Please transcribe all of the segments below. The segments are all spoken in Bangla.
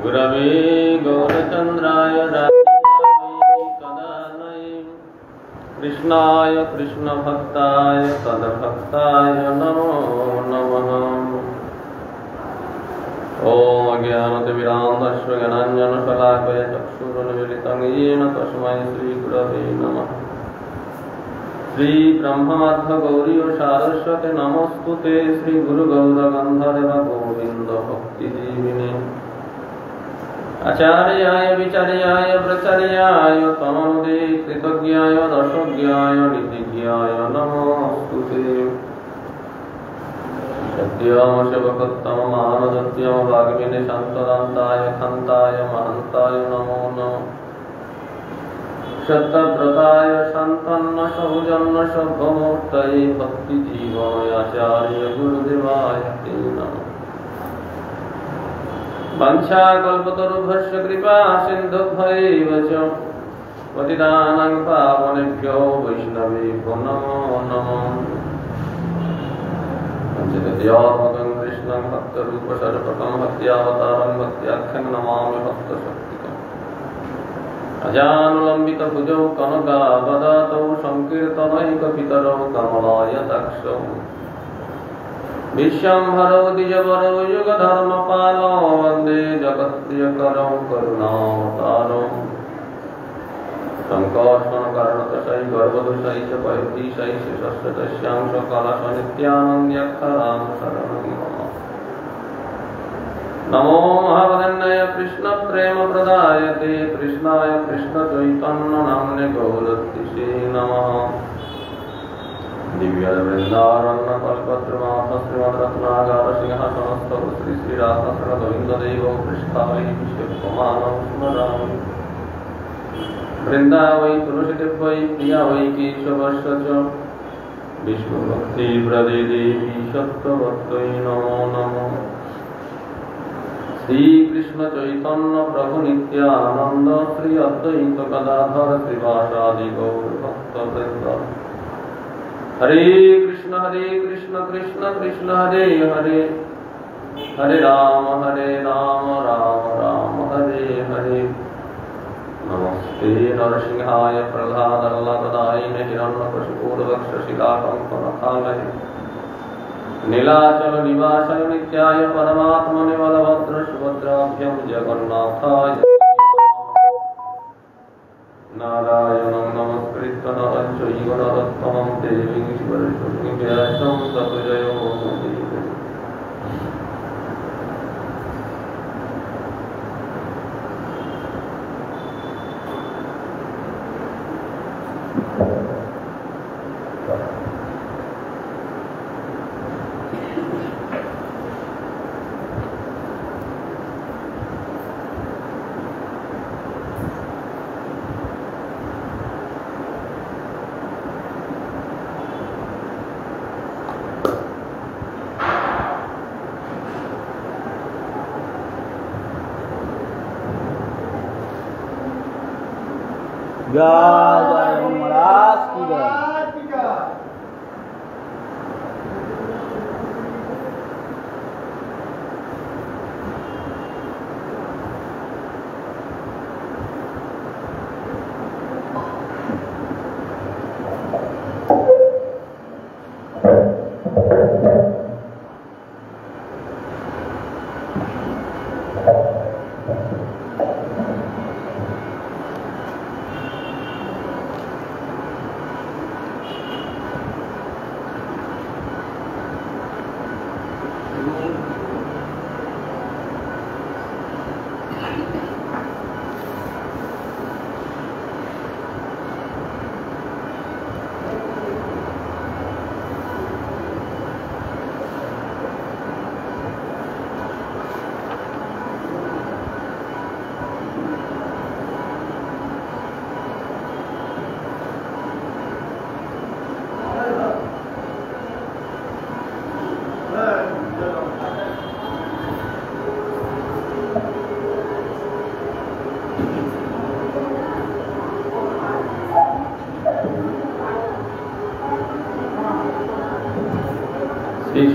गुरवे गौरचंद्राय कृष्णाय कृष्णभक्ताय तद्भक्ताय नमो नमः। ओम अज्ञानतिमिरान्धस्य ज्ञानाञ्जनशलाकया चक्षुरुन्मीलितं येन तस्मै श्रीगुरवे नमः। श्रीब्रह्ममध्वगौरी सारस्वती नमोस्तुते श्रीगुरुगौरगन्धर्व गोविन्द भक्तिजीविने आचार्याय विचार्याय प्रचार्याय तमनुदे कृतज्ञाय दशज्ञाय निधिज्ञाय नमोस्तुते। सत्यमशिवकृत्तममानदत्यं वाग्मिने शान्तदान्ताय खन्ताय महान्ताय नमो नमः। शतव्रताय सन्तन्न सौजन्य सभ्यमूर्तये भक्तिजीवाय आचार्य गुरुदेवाय ते नमः। वंशाकल्पतरुभ्यश्च कृपा सिन्धुभ्यैव च पतितानां पावनेभ्यो वैष्णवेभ्यो नमो नमः। पञ्चदध्यात्मकं कृष्णं भक्तरूपशर्पकं भक्त्यावतारं भक्त्याख्यं नमामि भक्तशक्तिकम्। अजानुलम्बितभुजौ कनकावदातौ संकीर्तनैकपितरौ कमलायताक्षौ विश्वम्भरौ द्विजवरौ युगधर्मपालौ वन्दे जगत्प्रियकरौ करुणावतारौ। संकर्षणकारणतशै गर्भदोषै च पयोधीशै शिशस्य तस्यां सकलशनित्यानन्द्यक्षरां शरणं मम। नमो महावदन्नाय कृष्णप्रेमप्रदायते कृष्णाय कृष्णचैतन्यनाम्ने गौरतिसे नमः। दिव्यवृन्दारण्यकल्पद्रुमाथ श्रीमद्रत्नागार सिंहासनस्थौ श्री श्रीराधाकृष्णगोविन्ददेवौ पृष्ठावै विश्वमानौ स्मरामि। वृन्दा वै तुलसीदेवै प्रिया वै केशवस्य च विष्णुभक्तिप्रदे देवी सत्त्ववत्यै नमो नमः। श्रीकृष्ण चैतन्य प्रभु नित्यानंद श्री अद्वैत गदाधर श्रीवासादि गौर भक्तवृंद। हरे कृष्ण कृष्ण कृष्ण हरे हरे हरे राम राम राम हरे हरे। नमस्ते नरसिंहाय प्रह्लादल्लभदायिने हिरण्यकशिपूर्वक्षशिलाकङ्कणकालये नीलाचल निवासाय नित्याय परमात्मने बलभद्र सुभद्राभ्यां जगन्नाथाय नारायणं नमस्कृत्य नरं चैव नरोत्तमं देवीं सरस्वतीं व्यासं ततो जयमुदीरये। जय महाराज की जय।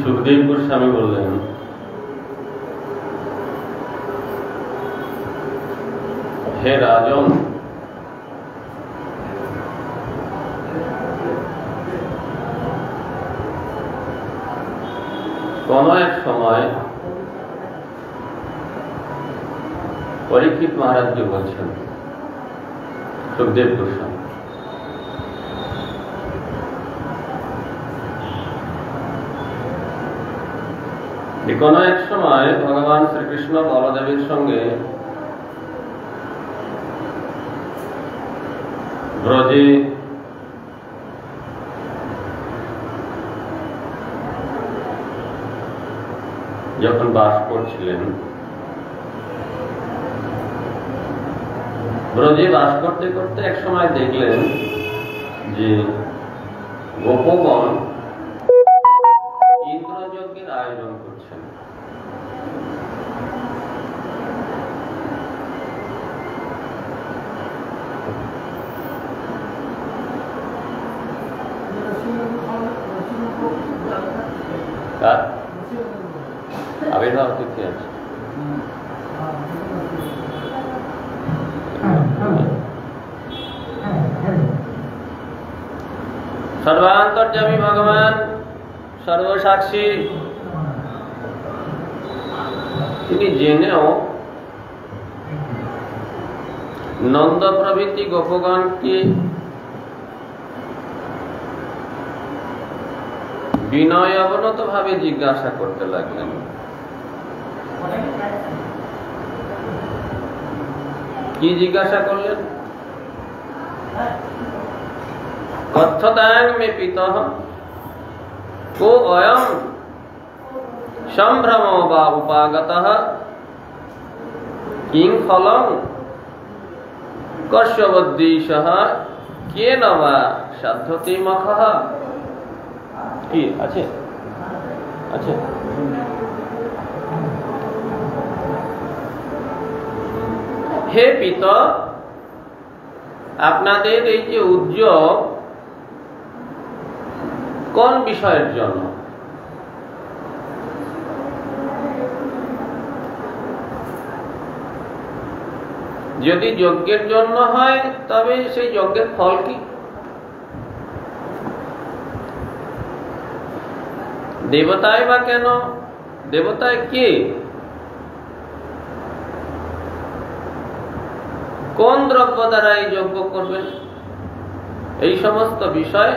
সুখদেব গোস্বামী বললেন, হে রাজন, কোন এক সময় পরীক্ষিত মহারাজজি বলছেন, সুখদেব গোস্বামী, কোন এক সময় ভগবান শ্রীকৃষ্ণ বলদেবের সঙ্গে ব্রজে যখন বাস করছিলেন, ব্রজে বাস করতে করতে এক সময় দেখলেন যে গোপগণ ইন্দ্রযজ্ঞের আয়োজন করছেন। আবির্ভাব তিথি আছে। সর্বান্তর্যামী ভগবান, সর্বসাক্ষী, তিনি জেনেও নন্দ প্রভৃতি গোপগণকে বিনয় অবনত ভাবে জিজ্ঞাসা করতে লাগলেন, কি জিজ্ঞাসা করলেন? কথ্যতাং মে পিতঃ কো অয়ং সম্ভ্রম বা উপাগতঃ কিং ফলং কস্যবদ্দিশঃ কেন বা সাধ্যতি মখঃ। কি আছে? আছে। হে পিত, আপনাদের এই যে উদ্যোগ কোন বিষয়ের জন্য? যদি যজ্ঞের জন্য হয় তবে সেই যজ্ঞের ফল কি? দেবতায় বা কেন? দেবতায় কে? কোন দ্রব্য দ্বারা এই যজ্ঞ করবেন? এই সমস্ত বিষয়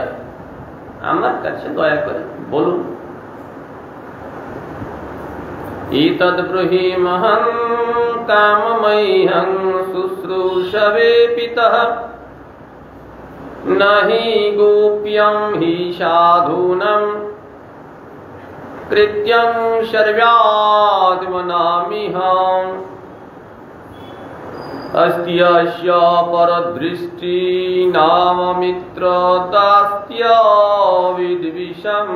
আমার কাছে দয়া করে বলুন। ইতদ ব্রহীমহং কামমহ্যং শুশ্রূষবে পিতঃ নাহি গোপ্যং হি সাধূনাং কৃত্যং সর্ব্যাত্মনামিহং अस्त्यस्य परदृष्टि नाम मित्र दास्त्य विद्विषम।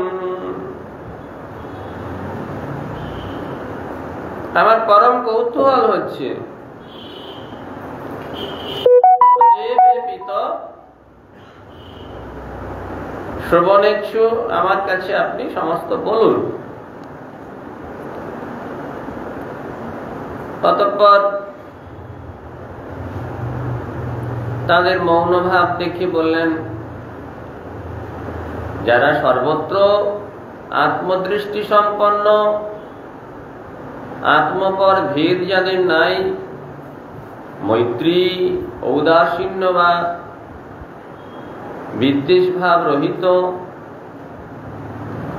আমার পরম কৌতূহল হচ্ছে, শ্রবণেচ্ছু আমার কাছে আপনি সমস্ত বলুন। অতঃপর তাদের মৌনভাব দেখে বললেন, যারা সর্বত্র আত্মদৃষ্টি সম্পন্ন, আত্মপর ভেদ যাদের নাই, মৈত্রী, ঔদাসীন্য বা বিদ্বেষ ভাব রহিত,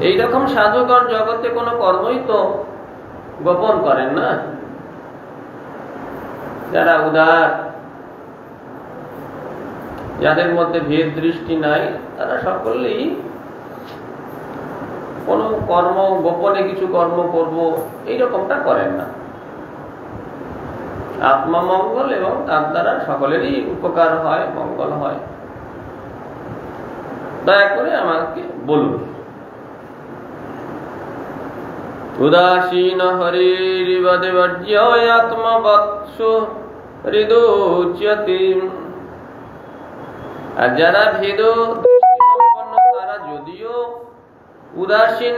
এইরকম সাধুগণ জগতে কোনো কর্মই তো গোপন করেন না। যারা উদার, যাদের মধ্যে ভেদ দৃষ্টি নাই, তারা সকলেই কোন কর্ম, গোপনে কিছু কর্ম করব এইরকমটা করেন না। আত্মমঙ্গল এবং তার দ্বারা সকলেরই উপকার হয়, মঙ্গল হয়। দয়া করে আমাকে বলুন। উদাসীন হরিরিব দেবর্জ্য আত্মবৎসু হৃদোচ্যতি। আর যারা ভেদ দৃষ্টি সম্পন্ন, তারা যদিও উদাসীন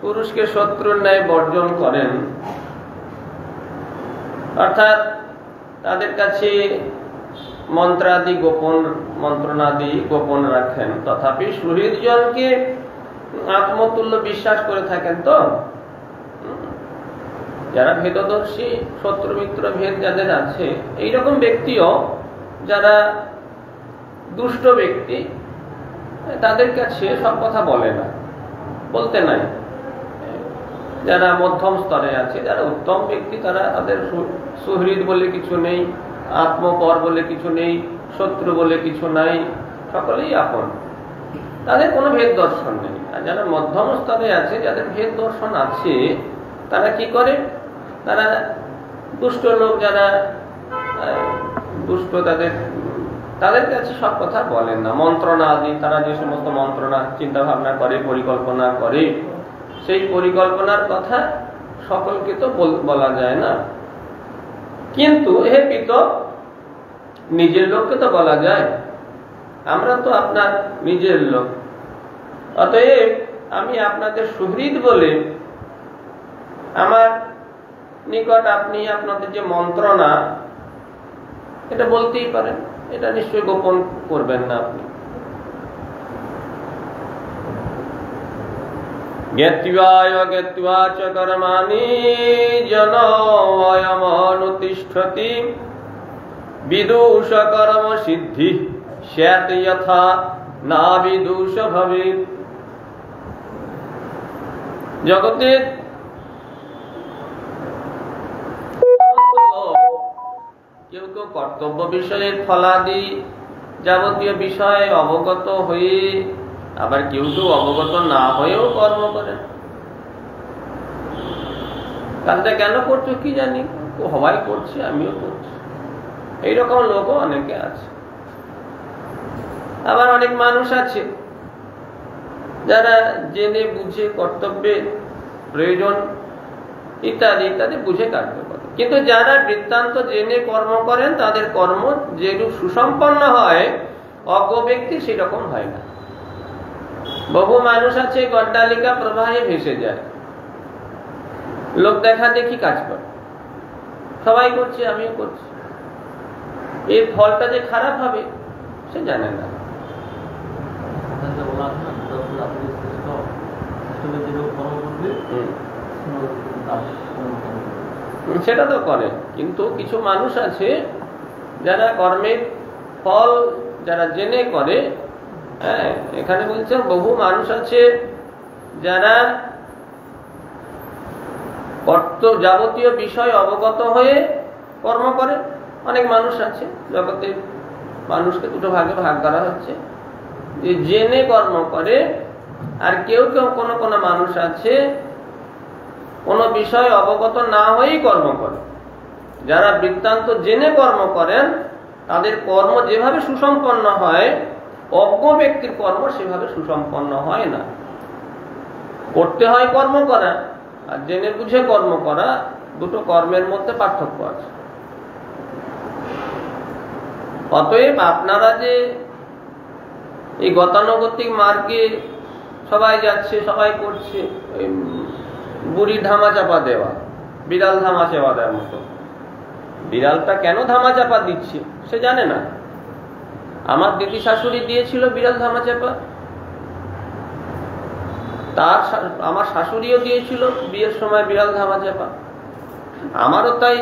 পুরুষকে শত্রুর ন্যায় বর্জন করেন, অর্থাৎ তাদের কাছে মন্ত্রাদি গোপন মন্ত্রণাদি গোপন রাখেন, তথাপি সুহৃদজনকে আত্মতুল্য বিশ্বাস করে থাকেন। তো যারা ভেদদর্শী, শত্রু মিত্র ভেদ যাদের আছে, এইরকম ব্যক্তিও যারা দুষ্ট ব্যক্তি, তাদের কাছে সব কথা বলে না, বলতে নাই। যারা মধ্যম স্তরে আছে, যারা উত্তম ব্যক্তি, তারা তাদের সুহৃদ বলে কিছু নেই, আত্মপর বলে কিছু নেই, শত্রু বলে কিছু নাই, সকলেই আপন, তাদের কোনো ভেদ দর্শন নেই। আর যারা মধ্যম স্তরে আছে, যাদের ভেদ দর্শন আছে, তারা কি করে? তারা দুষ্ট লোক, যারা দুষ্ট, তাদের কাছে সব কথা বলেন না। মন্ত্রণা আদি, তারা যে সমস্ত মন্ত্রণা চিন্তা ভাবনা করে, পরিকল্পনা করে, সেই পরিকল্পনার কথা সকলকে তো বলা যায় না, কিন্তু হে পিত, নিজের লোককে তো বলা যায়। আমরা তো আপনার নিজের লোক, অতএব আমি আপনাদের সুহৃদ বলে আমার নিকট আপনি আপনাদের যে মন্ত্রণা, এটা বলতেই পারেন, এটা নিশ্চয়ই গোপন করবেন না আপনি। জ্ঞাত্বায় জ্ঞাত্বা চ কর্মাণি জনময়মনুতিষ্ঠতি বিদুষ কর্ম সিদ্ধি স্যাৎ যথা না বিদুষ ভবেৎ। জগতের কেউ কেউ কর্তব্য বিষয়ের ফলাদি যাবতীয় বিষয়ে অবগত হয়ে, আবার কেউ কেউ অবগত না হয়েও কর্ম করেন। কাজটা কেন করছো কি জানি, সবাই করছে, আমিও করছি, এইরকম লোকও অনেকে আছে। আবার অনেক মানুষ আছে যারা জেনে বুঝে কর্তব্যের প্রয়োজন ইত্যাদি ইত্যাদি বুঝে কার্য করে, কিন্তু যারা বৃত্তান্ত জেনে কর্ম করেন, তাদের কর্ম যেরূপ সুসম্পন্ন হয়, অজ্ঞ ব্যক্তি সেরকম হয় না। বহু মানুষ আছে গড্ডালিকা প্রবাহে ভেসে যায়, লোক দেখা দেখি কাজ করে, সবাই করছে, আমিও করছি, এর ফলটা যে খারাপ হবে সে জানে না। সেটা তো করে, কিন্তু কিছু মানুষ আছে যারা কর্মের ফল যারা জেনে করে। হ্যাঁ, এখানে বলছেন বহু মানুষ আছে যারা যাবতীয় বিষয় অবগত হয়ে কর্ম করে। অনেক মানুষ আছে, জগতে মানুষকে দুটো ভাগে ভাগ করা হচ্ছে, যে জেনে কর্ম করে, আর কেউ কেউ কোনো কোনো মানুষ আছে কোনো বিষয় অবগত না হয়েই কর্ম করে। যারা বৃত্তান্ত জেনে কর্ম করেন, তাদের কর্ম যেভাবে সুসম্পন্ন হয়, অজ্ঞ ব্যক্তির কর্ম সেভাবে সুসম্পন্ন হয় না। করতে হয় কর্ম করা, আর জেনে বুঝে কর্ম করা, দুটো কর্মের মধ্যে পার্থক্য আছে। অতএব আপনারা যে এই গতানুগতিক মার্গে সবাই যাচ্ছে, সবাই করছে, বুড়ি ধামা চাপা দেওয়া, বিড়াল ধামা চাপা দেওয়ার মতো। বিড়ালটা কেন ধামা চাপা দিচ্ছে সে জানে না। আমার দিদি শাশুড়ি দিয়েছিল বিড়াল ধামা চাপা, আমার শাশুড়িও দিয়েছিল বিয়ের সময় বিড়াল ধামা চাপা। আমারও তাই,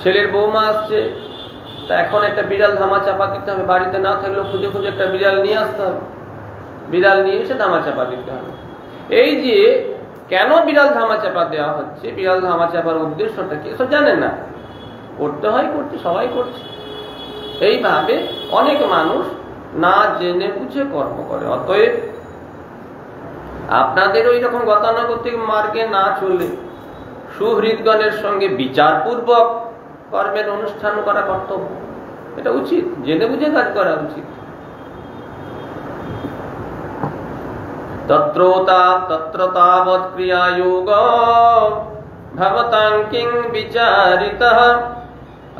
ছেলের বৌমা আসছে, তা এখন একটা বিড়াল ধামা চাপা দিতে হবে, বাড়িতে না থাকলেও খুঁজে খুঁজে একটা বিড়াল নিয়ে আসতে হবে, বিড়াল নিয়ে এসে ধামা চাপা দিতে হবে। এই যে কেন বিড়াল ধামা চাপা দেওয়া হচ্ছে, বিড়াল ধামা চাপার উদ্দেশ্যটা কি, এসব জানেন না। করতে হয়, করছে, সবাই করছে। এইভাবে অনেক মানুষ না জেনে বুঝে কর্ম করে। অতএব আপনাদের ওই রকম গতানুগতিক মার্গে না চলে সুহৃদগণের সঙ্গে বিচারপূর্বক কর্মের অনুষ্ঠান করা কর্তব্য, এটা উচিত, জেনে বুঝে কাজ করা উচিত। তত্র তাবৎ ক্রিয়ায়োগ ভবতাং কিং বিচারিতঃ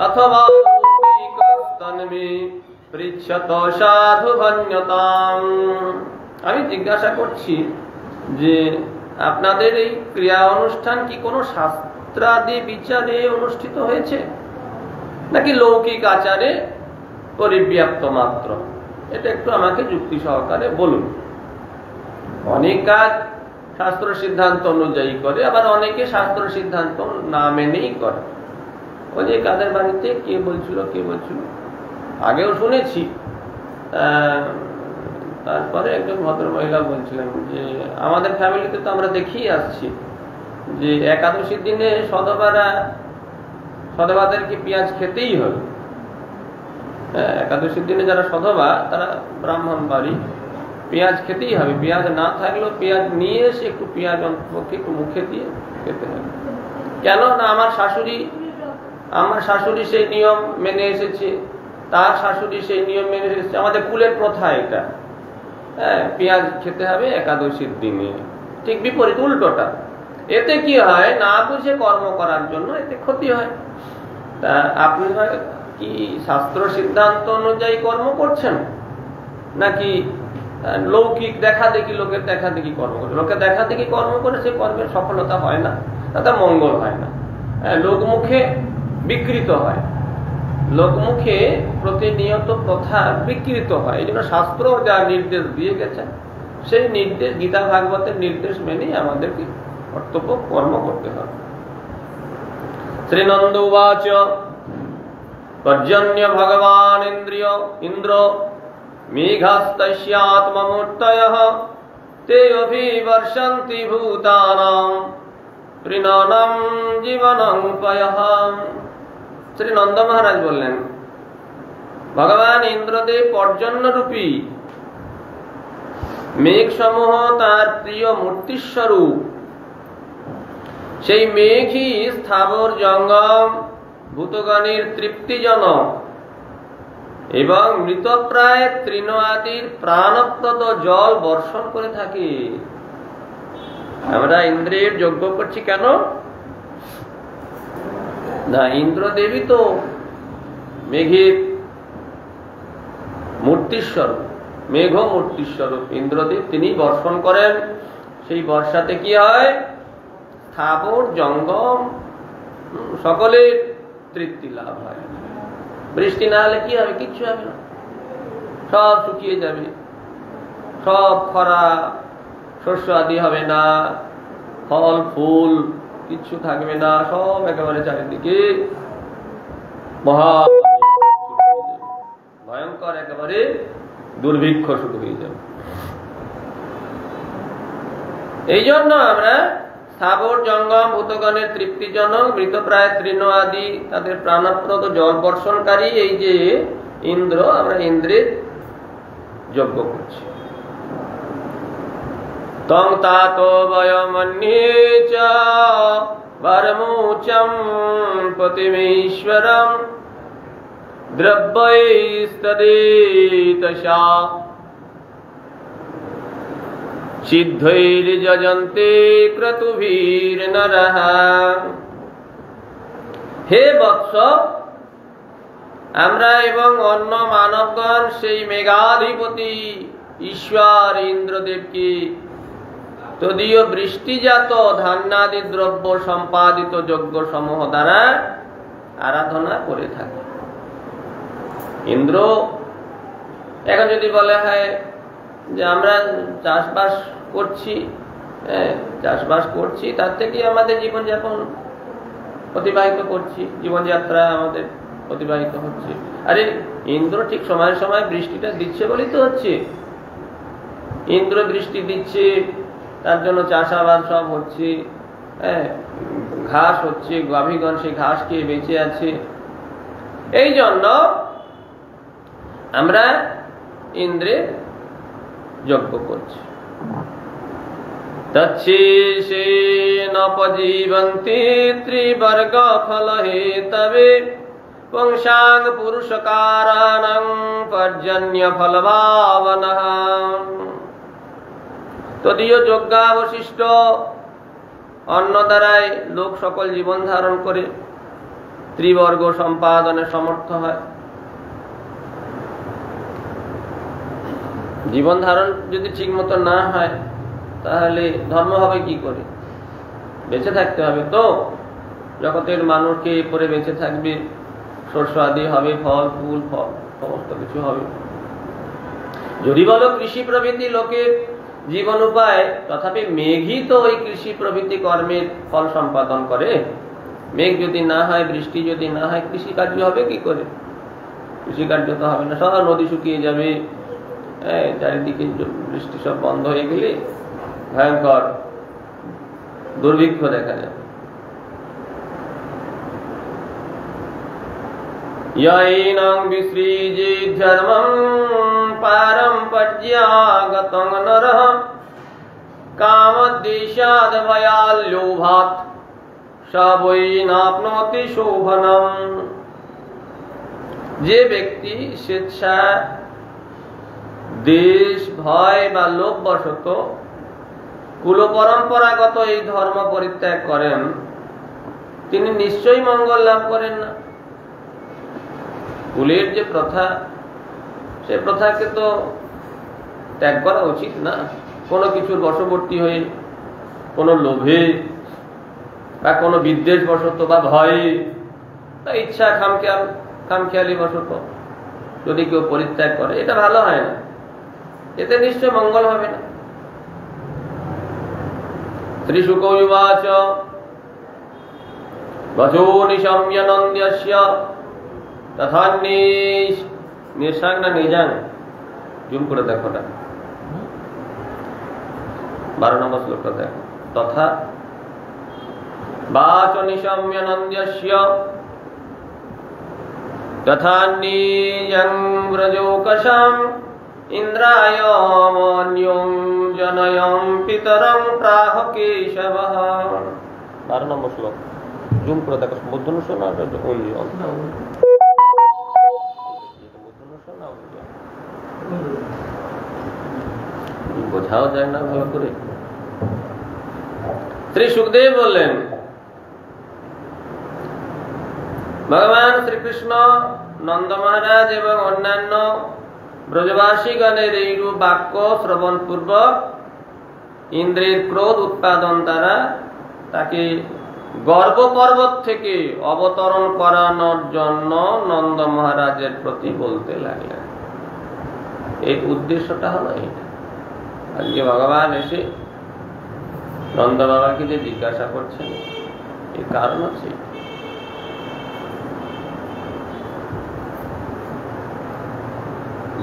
অথবা তন্মে পৃচ্ছত সাধু ভন্যতাম। আমি জিজ্ঞাসা করছি যে আপনাদের এই ক্রিয়া অনুষ্ঠান কি কোনো শাস্ত্রাদি বিচারে অনুষ্ঠিত হয়েছে, নাকি লৌকিক আচারে পরিব্যাপ্ত মাত্র? এটা একটু আমাকে যুক্তি সহকারে বলুন। অনেক কাজ শাস্ত্র সিদ্ধান্ত অনুযায়ী করে, আবার অনেকে শাস্ত্র সিদ্ধান্ত না মেনেই করে। ওই যে কাদের বাড়িতে কে বলছিল আগেও শুনেছি, তারপরে একজন ভদ্রমহিলা বলছিলেন যে আমাদের ফ্যামিলিতে তো আমরা দেখেই আসছি যে একাদশীর দিনে সধবাদেরকে পেঁয়াজ খেতেই হবে। একাদশীর দিনে যারা সধবা তারা ব্রাহ্মণ বাড়ি, পেঁয়াজ খেতেই হবে। পেঁয়াজ না থাকলেও পেঁয়াজ নিয়ে এসে একটু পেঁয়াজ অন্তপক্ষে একটু মুখে দিয়ে খেতে হবে। কেন না আমার শাশুড়ি সেই নিয়ম মেনে এসেছে, তার শাশুড়ি সেই নিয়ম মেনে এসেছে, আমাদের কুলের প্রথা এটা। পেঁয়াজ খেতে হবে একাদশীর দিনে। ঠিক বিপরীত, উল্টোটা। এতে কি হয়, না বুঝে কর্ম করার জন্য এতে ক্ষতি হয়। তা আপনি কি শাস্ত্র সিদ্ধান্ত অনুযায়ী কর্ম করছেন, নাকি লৌকিক লোকের দেখা দেখি কর্ম করে? লোকে দেখা দেখি কর্ম করে সে কর্মের সফলতা হয় না, তাতে মঙ্গল হয় না, লোকমুখে বিকৃত হয়, লোকমুখে প্রতিনিয়ত প্রথা বিকৃত হয়। এই জন্য শাস্ত্র যা নির্দেশ দিয়ে গেছে সেই নির্দেশ, গীতা ভাগবতের নির্দেশ মেনেই আমাদেরকে কর্তব্য কর্ম করতে হবে। শ্রীনন্দ উবাচ পর্জন্য ভগবান ইন্দ্র মেঘাস্তস্যাত্মমূর্তয়ঃ তে অভিবর্ষন্তি ভূতানাং পৃণনম জীবনং পয়ঃ। শ্রী নন্দ মহারাজ বললেন, ভগবান ইন্দ্রদেব পর্জন্য রূপী মেঘ সমূহ তার প্রিয় মূর্তিস্বরূপ। সেই মেঘই স্থাবর জঙ্গম ভূতগণের তৃপ্তিজনক এবং মৃতপ্রায় তৃণ আদির প্রাণপ্রদ জল বর্ষণ করে থাকে। আমরা ইন্দ্রের যজ্ঞ করছি কেন না, ইন্দ্রদেবী তো মেঘের মূর্তিস্বরূপ, মেঘ মূর্তিস্বরূপ ইন্দ্রদেব, তিনি বর্ষণ করেন। সেই বর্ষাতে কি হয়, স্থাবর জঙ্গম সকলের তৃপ্তি লাভ হয়। বৃষ্টি না হলে কি হবে, কিচ্ছু হবে না, সব শুকিয়ে যাবে, সব খরা, শস্য আদি হবে না, ফল ফুল কিচ্ছু থাকবে না, সব একেবারে চারিদিকে ভয়ঙ্কর একেবারে দুর্ভিক্ষ শুরু হয়ে যাবে। এই জন্য আমরা স্থাবর জঙ্গম ভূতগণের তৃপ্তিজনক মৃতপ্রায় তৃণ আদি তাদের প্রাণপ্রদ জল বর্ষণকারী এই যে ইন্দ্র, আমরা ইন্দ্রের যজ্ঞ করছি। তং তাতো বয়মন্যে চ বরমুচম পতিমেশ্বরম দ্রব্যৈস্তদেতশা সিদ্ধৈর্যজন্তে ক্রতুভির্নরঃ। হে বৎস, আমরা এবং অন্য মানবগণ সেই মেঘাধিপতি ঈশ্বর ইন্দ্রদেবকে তদীয় বৃষ্টিজাত ধান্যাদি দ্রব্য সম্পাদিত যজ্ঞ সমূহ দ্বারা আরাধনা করে থাকে। ইন্দ্র, এখন যদি বলে হয় যে আমরা চাষবাস করছি, তার থেকে আমাদের জীবনযাপন অতিবাহিত করছি, জীবনযাত্রা আমাদের অতিবাহিত হচ্ছে। আরে ইন্দ্র ঠিক সময় সময় বৃষ্টিটা দিচ্ছে বলেই তো হচ্ছে। ইন্দ্র বৃষ্টি দিচ্ছে, তার জন্য চাষাবাদ সব হচ্ছে, ঘাস হচ্ছে, গাভীগণ সেই ঘাস খেয়ে বেঁচে আছে। এই জন্য আমরা ইন্দ্রের যজ্ঞ করছি। তচ্ছেষেনোপজীবন্তি ত্রিবর্গ ফল হেতবে পুংসাং পুরুষকারাণং পর্জন্য ফলভাবনঃ। তদীয় যজ্ঞাবশিষ্ট অন্ন দ্বারাই লোক সকল জীবন ধারণ করে ত্রিবর্গ সম্পাদনে সমর্থ হয়। জীবন ধারণ যদি ঠিক মতো না হয় তাহলে ধর্ম হবে কি করে? বেঁচে থাকতে হবে তো, জগতের মানুষ খেয়ে পরে বেঁচে থাকবে, শস্য আদি হবে, ফল ফুল ফল সমস্ত কিছু হবে। যদি বলো কৃষি প্রভৃতি লোকের জীবন উপায়, তথাপি মেঘই তো ওই কৃষি প্রভৃতি কর্মের ফল সম্পাদন করে। মেঘ যদি না হয়, বৃষ্টি যদি না হয়, কৃষিকার্য হবে কি করে? কৃষিকার্য তো হবে না, সব নদী শুকিয়ে যাবে, চারিদিকে বৃষ্টি সব বন্ধ হয়ে গেলে ভয়ঙ্কর দুর্ভিক্ষ দেখা যাবে। यैनं विसृजे धर्मं पारम्पर्यागतं नरः कामद्वेषाद् भयात् लोभात् स वै नाप्नोति शोभनम्। যে ব্যক্তি স্বেচ্ছা দেশ ভয় বা লোভ বশত কুল পরম্পরাগত এই ধর্ম পরিত্যাগ করেন, তিনি নিশ্চয়ই মঙ্গল লাভ করেন না। কুলের যে প্রথা, সে প্রথাকে তো ত্যাগ করা উচিত না। কোনো কিছুর বশবর্তী হয়ে, কোনো লোভে বা কোনো বিদ্বেষ বশত বা ভয়ে বা ইচ্ছা খামখেয়ালি বশত যদি কেউ পরিত্যাগ করে, এটা ভালো হয় না, এতে নিশ্চয় মঙ্গল হবে না। শ্রীশুক উবাচ বচো নিশম্য নন্দ্যস্য তথা নিশাং না নিজাং, জুম করে দেখো না, 12 নম্বর শ্লোকটা দেখো। তথা বাচ নিশম্য নন্দ্যস্য তথা নিজাং ব্রজোকশাম ইন্দ্রায় মন্যং জনয়ং পিতরং প্রাহ কেশবঃ। 12 নম্বর শ্লোক, জুম করে দেখো। মধ্যনুষ না বোঝাও যায় না ভালো করে। শ্রী সুখদেব বললেন, ভগবান শ্রীকৃষ্ণ, নন্দ মহারাজ এবং অন্যান্য ব্রজবাসীগণের এইরূপ বাক্য শ্রবণ পূর্বক ইন্দ্রের ক্রোধ উৎপাদন দ্বারা তাকে গর্ব পর্বত থেকে অবতরণ করানোর জন্য নন্দ মহারাজের প্রতি বলতে লাগলেন। এই উদ্দেশ্যটা হলো এইটা। আজকে ভগবান এসে নন্দ বাবাকে যে জিজ্ঞাসা করছেন, এর কারণ আছে।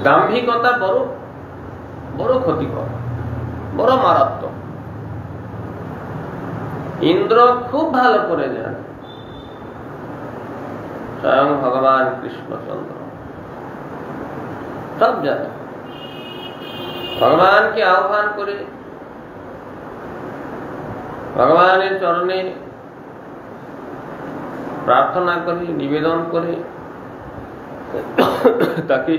দাম্ভিকতা বড় বড় ক্ষতিকর, বড় মারাত্মক। ইন্দ্র খুব ভালো করে জানে, স্বয়ং ভগবান কৃষ্ণচন্দ্র সব জানে। ভগবানকে আহ্বান করে ভগবানের চরণে প্রার্থনা করে, নিবেদন করে তাকে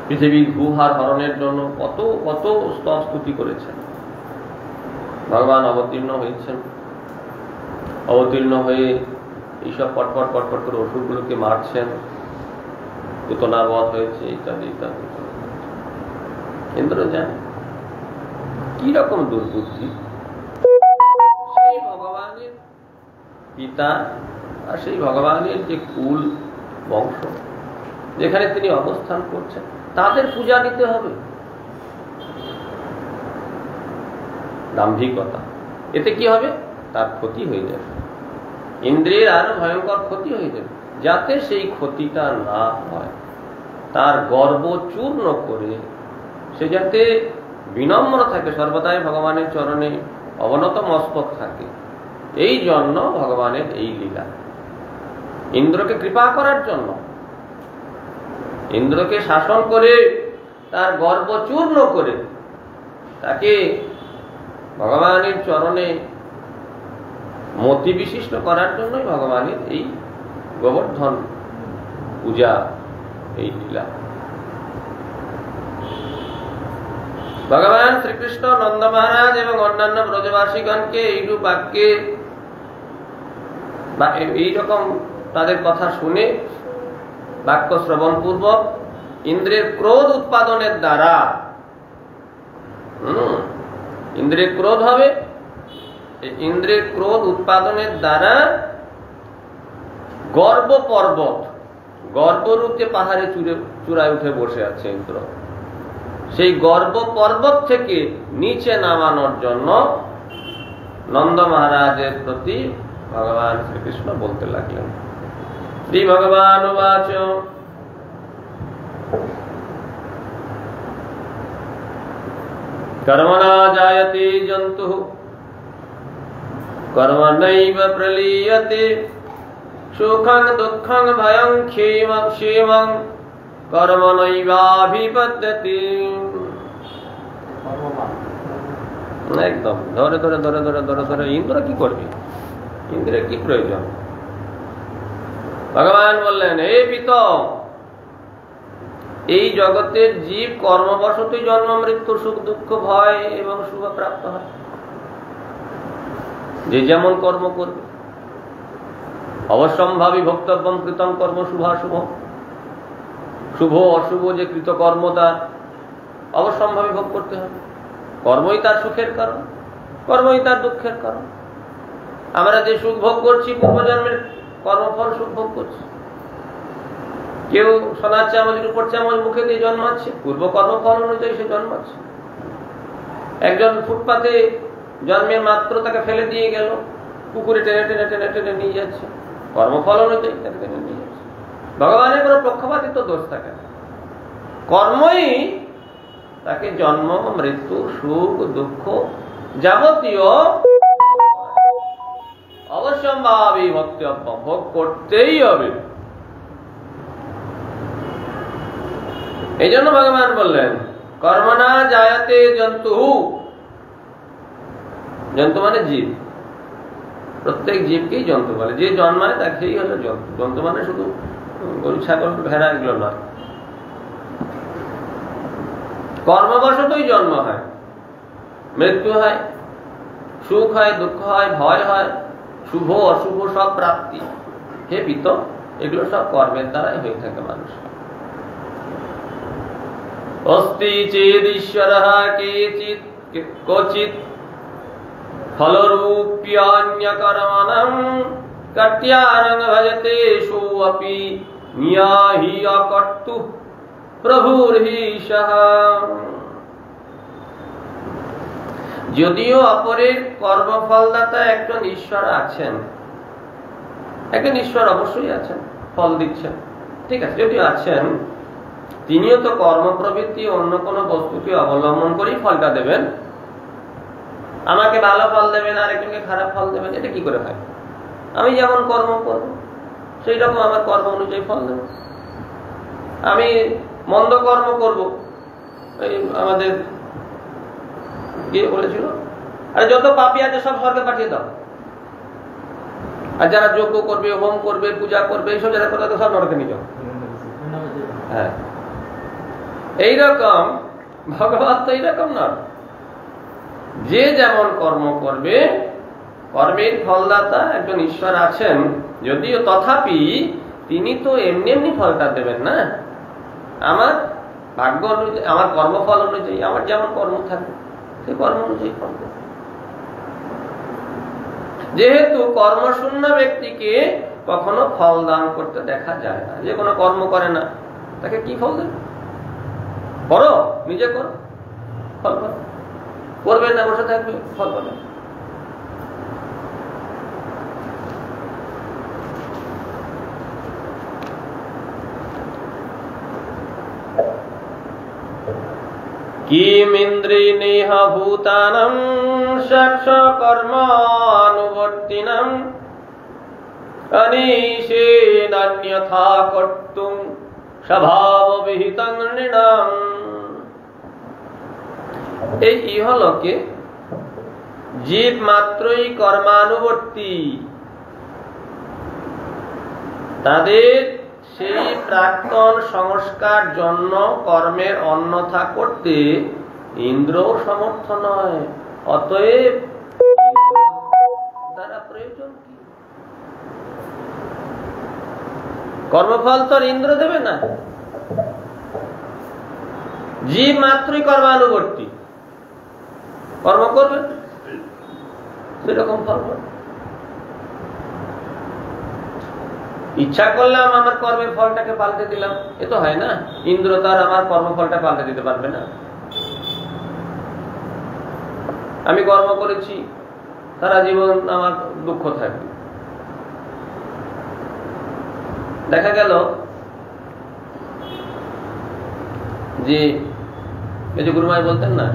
পৃথিবীর ভূহার হরণের জন্য কত কত স্তব স্তুতি করেছেন। ভগবান অবতীর্ণ হয়েছেন, অবতীর্ণ হয়ে এইসব পটপট পটপট করে অসুরগুলোকে মারছেন, পুতনাবধ হয়েছে ইত্যাদি ইত্যাদি। ইন্দ্র জানে কি রকম দুর্বুদ্ধি। সেই ভগবানের পিতা আর সেই ভগবানের যে কুল বংশ যেখানে তিনি অবস্থান করছেন, তাদের পূজা নিতে হবে। দাম্ভিকতা, এতে কি হবে? তার ক্ষতি হয়ে যাবে, ইন্দ্রের আরো ভয়ঙ্কর ক্ষতি হয়ে যাবে। যাতে সেই ক্ষতিটা না হয়, তার গর্ব চূর্ণ করে সে যাতে বিনম্র থাকে, সর্বদাই ভগবানের চরণে অবনত মস্তক থাকে, এই জন্য ভগবানের এই লীলা। ইন্দ্রকে কৃপা করার জন্য, ইন্দ্রকে শাসন করে তার গর্ব চূর্ণ করে তাকে ভগবানের চরণে মতি বিশিষ্ট করার জন্যই ভগবানের এই গোবর্ধন পূজা, এই লীলা। ভগবান শ্রীকৃষ্ণ নন্দ মহারাজ এবং অন্যান্য ব্রজবাসীগণকে এইরূপ বাক্যে বা এইরকম তাদের কথা শুনে বাক্য শ্রবণ পূর্বক ইন্দ্রিয়ের ক্রোধ উৎপাদনের দ্বারা ইন্দ্রিয় ক্রোধ হবে, ইন্দ্রিয় ক্রোধ উৎপাদনের দ্বারা গর্ব পর্বত, গর্বরূপে পাহাড়ে চূড়ায় উঠে বসে আছে ইন্দ্র, সেই গর্ব পর্বত থেকে নিচে নামানোর জন্য নন্দ মহারাজের প্রতি ভগবান শ্রীকৃষ্ণ বলতে লাগলেন। শ্রী ভগবান উবাচ कर्मणा जायते जन्तुः कर्मणैव प्रलीयते सुखं दुःखं भयं क्षेमं कर्मणैवाभिपद्यते। একদম ধরে ধরে ধরে ধরে ধরে ধরে ইন্দ্র কি করবে, ইন্দ্রের কি প্রয়োজন? ভগবান বললেন, হে পিতম, এই জগতের জীব কর্মবশতই জন্ম মৃত্যু সুখ দুঃখ ভয় এবং শুভ প্রাপ্ত হয়। যে যেমন কর্ম করবে, অবশ্যম্ভাবী ভোক্তব্যম কৃতম কর্ম শুভাশুভ, শুভ অশুভ যে কৃত কর্ম তার অবশ্যম্ভাবী ভোগ করতে হবে। কর্মই তার সুখের কারণ, কর্মই তার দুঃখের কারণ। আমরা যে সুখ ভোগ করছি পূর্বজন্মের কর্মফল সুখ ভোগ করছি। কেউ সোনার চামচের উপর চামচ মুখে দিয়ে জন্মাচ্ছে, পূর্ব কর্মফল অনুযায়ী সে জন্মাচ্ছে। একজন ফুটপাতে জন্মের মাত্র তাকে ফেলে দিয়ে গেল, পুকুরে টেনে টেনে টেনে টেনে নিয়ে যাচ্ছে, কর্মফল অনুযায়ী তাকে টেনে নিয়ে যাচ্ছে। ভগবানের কোনো পক্ষপাতিত্ব দোষ থাকে না, কর্মই তাকে জন্ম মৃত্যু সুখ দুঃখ যাবতীয় অবশ্যম্ভাবী ভক্তব্য ভোগ করতেই হবে। এই জন্য ভগবান বললেন, কর্মণা জায়তে জন্তু, জন্তু মানে জীব, প্রত্যেক জীবকেই জন্তু বলে। যে জন্মায় তাকেই হলো জন্তু। জন্তু মানে শুধু গরু ছাগল ভেড়া এগুলো নয়, কর্মবশতই জন্ম হয়, মৃত্যু হয়, সুখ হয়, দুঃখ হয়, ভয় হয়, শুভ অশুভ সব প্রাপ্তি। হে পিত, এগুলো সব কর্মের দ্বারাই হয়ে থাকে মানুষ। অস্তি চেদীশ্বরঃ কেচিৎ ক্বচিৎ ফলরূপ্যান্যকর্মণং কর্ত্যারং ভজতে সোऽপি নিয়াহি অকর্তুঃ প্রভুর্হি সহ। যদিও অপরের কর্মফলদাতা একজন ঈশ্বর আছেন, একজন ঈশ্বর অবশ্যই আছেন, ফল দিচ্ছেন, ঠিক আছে, যদিও আছেন, তিনিও তো কর্ম প্রবৃত্তি অন্য কোন বস্তুকে অবলম্বন করেই ফলটা দেবেন। আমাকে ভালো ফল দেবেন, আরেকজনকে খারাপ ফল দেবেন, এটা কি করে হয়? আমি যেমন কর্ম করব সেই রকম আমার কর্ম অনুযায়ী ফল দেব। আমি মন্দ কর্ম করব, এই আমাদের কে বলেছিল, আরে যত পাপী আছে সব স্বর্গে পাঠিয়ে দাও, আর যারা যজ্ঞ করবে, হোম করবে, পূজা করবে, এইসব যারা করবে সব নরকে নিয়ে যাও। হ্যাঁ, এইরকম ভগবান তো এইরকম না, যে যেমন কর্ম করবে কর্মের ফলদাতা একজন ঈশ্বর আছেন, যদিও তথাপি তিনি তো এমনি এমনি ফলটা দেবেন না। আমার ভাগ্য অনুযায়ী, আমার কর্মফল অনুযায়ী, আমার যেমন কর্ম থাকবে সেই কর্ম অনুযায়ী ফল দেবে। যেহেতু কর্মশূন্য ব্যক্তিকে কখনো ফল দান করতে দেখা যায় না, যে কোনো কর্ম করে না তাকে কি ফল দেবে? করো, নিজে করো, ফল পাবে। করবে না, বসে থাকবে, ফল পাবে। কিমিন্দ্রিণীহ ভূতানাং ষাক্ষ কর্মানুবর্তিনাং অনিশেনান্যথা কর্তুং স্বভাববিহিতং নৃণাং। এই ইহলোকে জীব মাত্রই কর্মানুবর্তী, তাদের সেই প্রাক্তন সংস্কার জন্য কর্মের অন্যথা করতে ইন্দ্র সমর্থ নয়। অতএব দ্বারা প্রয়োজন কি? কর্মফল তো ইন্দ্র দেবে না, জীব মাত্রই কর্মানুবর্তী, কর্ম করবে সেরকম ফল পাবে। ইচ্ছা করলাম আমার কর্মের ফলটাকে পাল্টে দিলাম, এ তো হয় না। ইন্দ্র তার আমার কর্মফলটা পাল্টে দিতে পারবে না। আমি কর্ম করেছি, সারা জীবন আমার দুঃখ থাকবে। দেখা গেল যে এই যে গুরুমাই বলতেন না,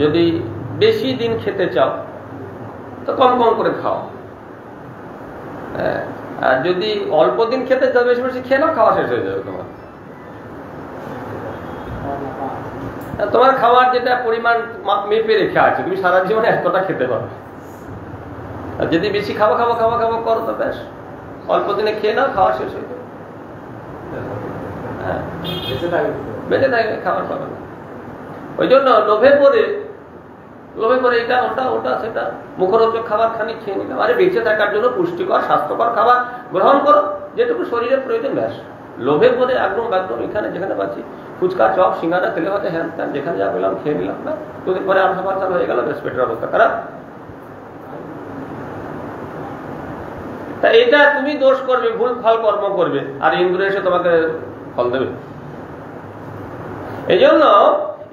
যদি বেশি দিন খেতে চাও তো কম কম করে খাও, আর যদি অল্প দিন খেতে চাও বেশি বেশি খেয়ে নাও, খাওয়া শেষ হয়ে যাবে তোমার। তোমার খাওয়ার যেটা পরিমাণ মেপে রেখে আছে, তুমি সারা জীবনে এতটা খেতে পারবে। আর যদি বেশি খাবো খাবো খাবো খাবো করো তো ব্যাস, অল্প দিনে খেয়ে নাও, খাওয়া শেষ হয়ে যাবে, বেঁচে থাকবে, খাবার পাবে না। ওই জন্য লোভে পড়ে এটা ওটা ওটা সেটা মুখরোচক খাবার খানি খেয়ে নিলাম। আরে বেঁচে থাকার জন্য পুষ্টিকর স্বাস্থ্যকর খাবার গ্রহণ করো, যেটুকু শরীরের প্রয়োজন, ব্যাস। লোভে পড়ে একদম একদম এখানে যেখানে পাচ্ছি ফুচকা, চপ, সিঙ্গারা, তেলে ভাতে, হ্যান ত্যান যেখানে যা পেলাম খেয়ে নিলাম, না দুদিন পরে আলসা পালসা হয়ে গেল, বেশ পেটের অবস্থা খারাপ। তা এটা তুমি দোষ করবে, ভুল ফল কর্ম করবে, আর ইন্দ্র এসে তোমাকে ফল দেবে। এই জন্য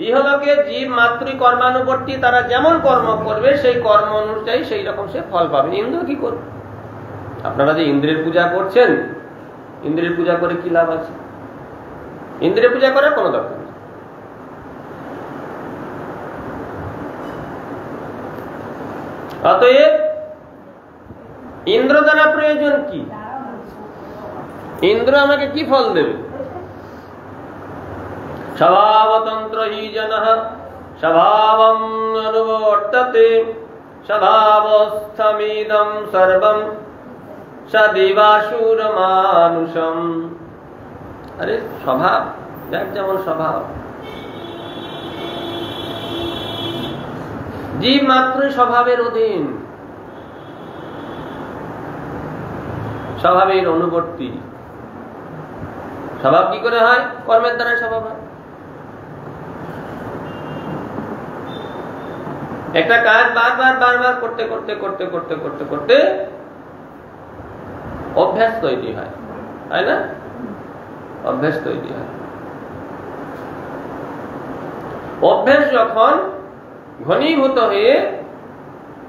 ইহলোকে জীব মাতৃ কর্মানুবর্তী, তারা যেমন কর্ম করবে সেই কর্ম অনুযায়ী সেই রকম সে ফল পাবে। ইন্দ্র কি করবে? আপনারা যে ইন্দ্রের পূজা করছেন, ইন্দ্রের পূজা করে কি লাভ আছে? ইন্দ্রের পূজা করার কোনো দরকার নেই। অতএব ইন্দ্র দ্বারা প্রয়োজন কি? ইন্দ্র আমাকে কি ফল দেবে? স্বভাবতন্ত্র হি জনঃ স্বভাবম অনুবর্ততে স্বভাবস্থমিদং সর্বং সদিবাসুর মানুষম। আরে স্বভাব, যার যেমন স্বভাব, জীব মাত্রই স্বভাবের অধীন, স্বভাবের অনুবর্তী। স্বভাব কি করে হয়? কর্মের দ্বারা স্বভাব হয়। একটা কাজ বারবার বারবার করতে করতে করতে করতে করতে করতে অভ্যাস তৈরি হয়, তাই না? অভ্যাস তৈরি হয়। অভ্যাস যখন ঘনীভূত হয়ে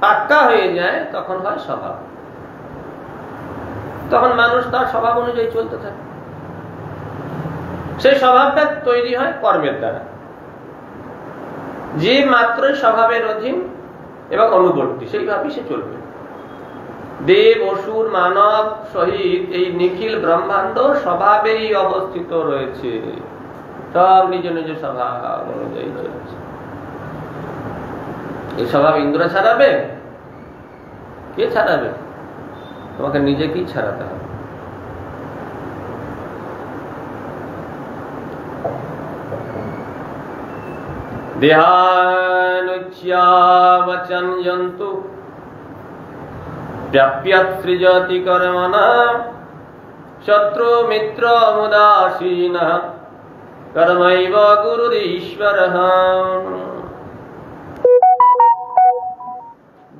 পাক্কা হয়ে যায় তখন হয় স্বভাব। তখন মানুষ তার স্বভাব অনুযায়ী চলতে থাকে। সেই স্বভাবটা তৈরি হয় কর্মের দ্বারা। যে মাত্রই স্বভাবের অধীন এবং অনুবর্তী, সেইভাবেই সে চলবে। দেব, অসুর, মানব সহিত এই নিখিল ব্রহ্মাণ্ড স্বভাবেই অবস্থিত রয়েছে, সব নিজ নিজ স্বভাব অনুযায়ী চলছে। এই স্বভাব ইন্দ্র ছাড়াবে? কে ছাড়াবে? তোমাকে নিজেকেই ছাড়াতে হবে। দেহানুচ্যাবচন জন্তু প্রাপ্যসৃজতি কর্মণা শত্রু মিত্র মুদাসীনঃ কর্মৈব গুরুরীশ্বরঃ।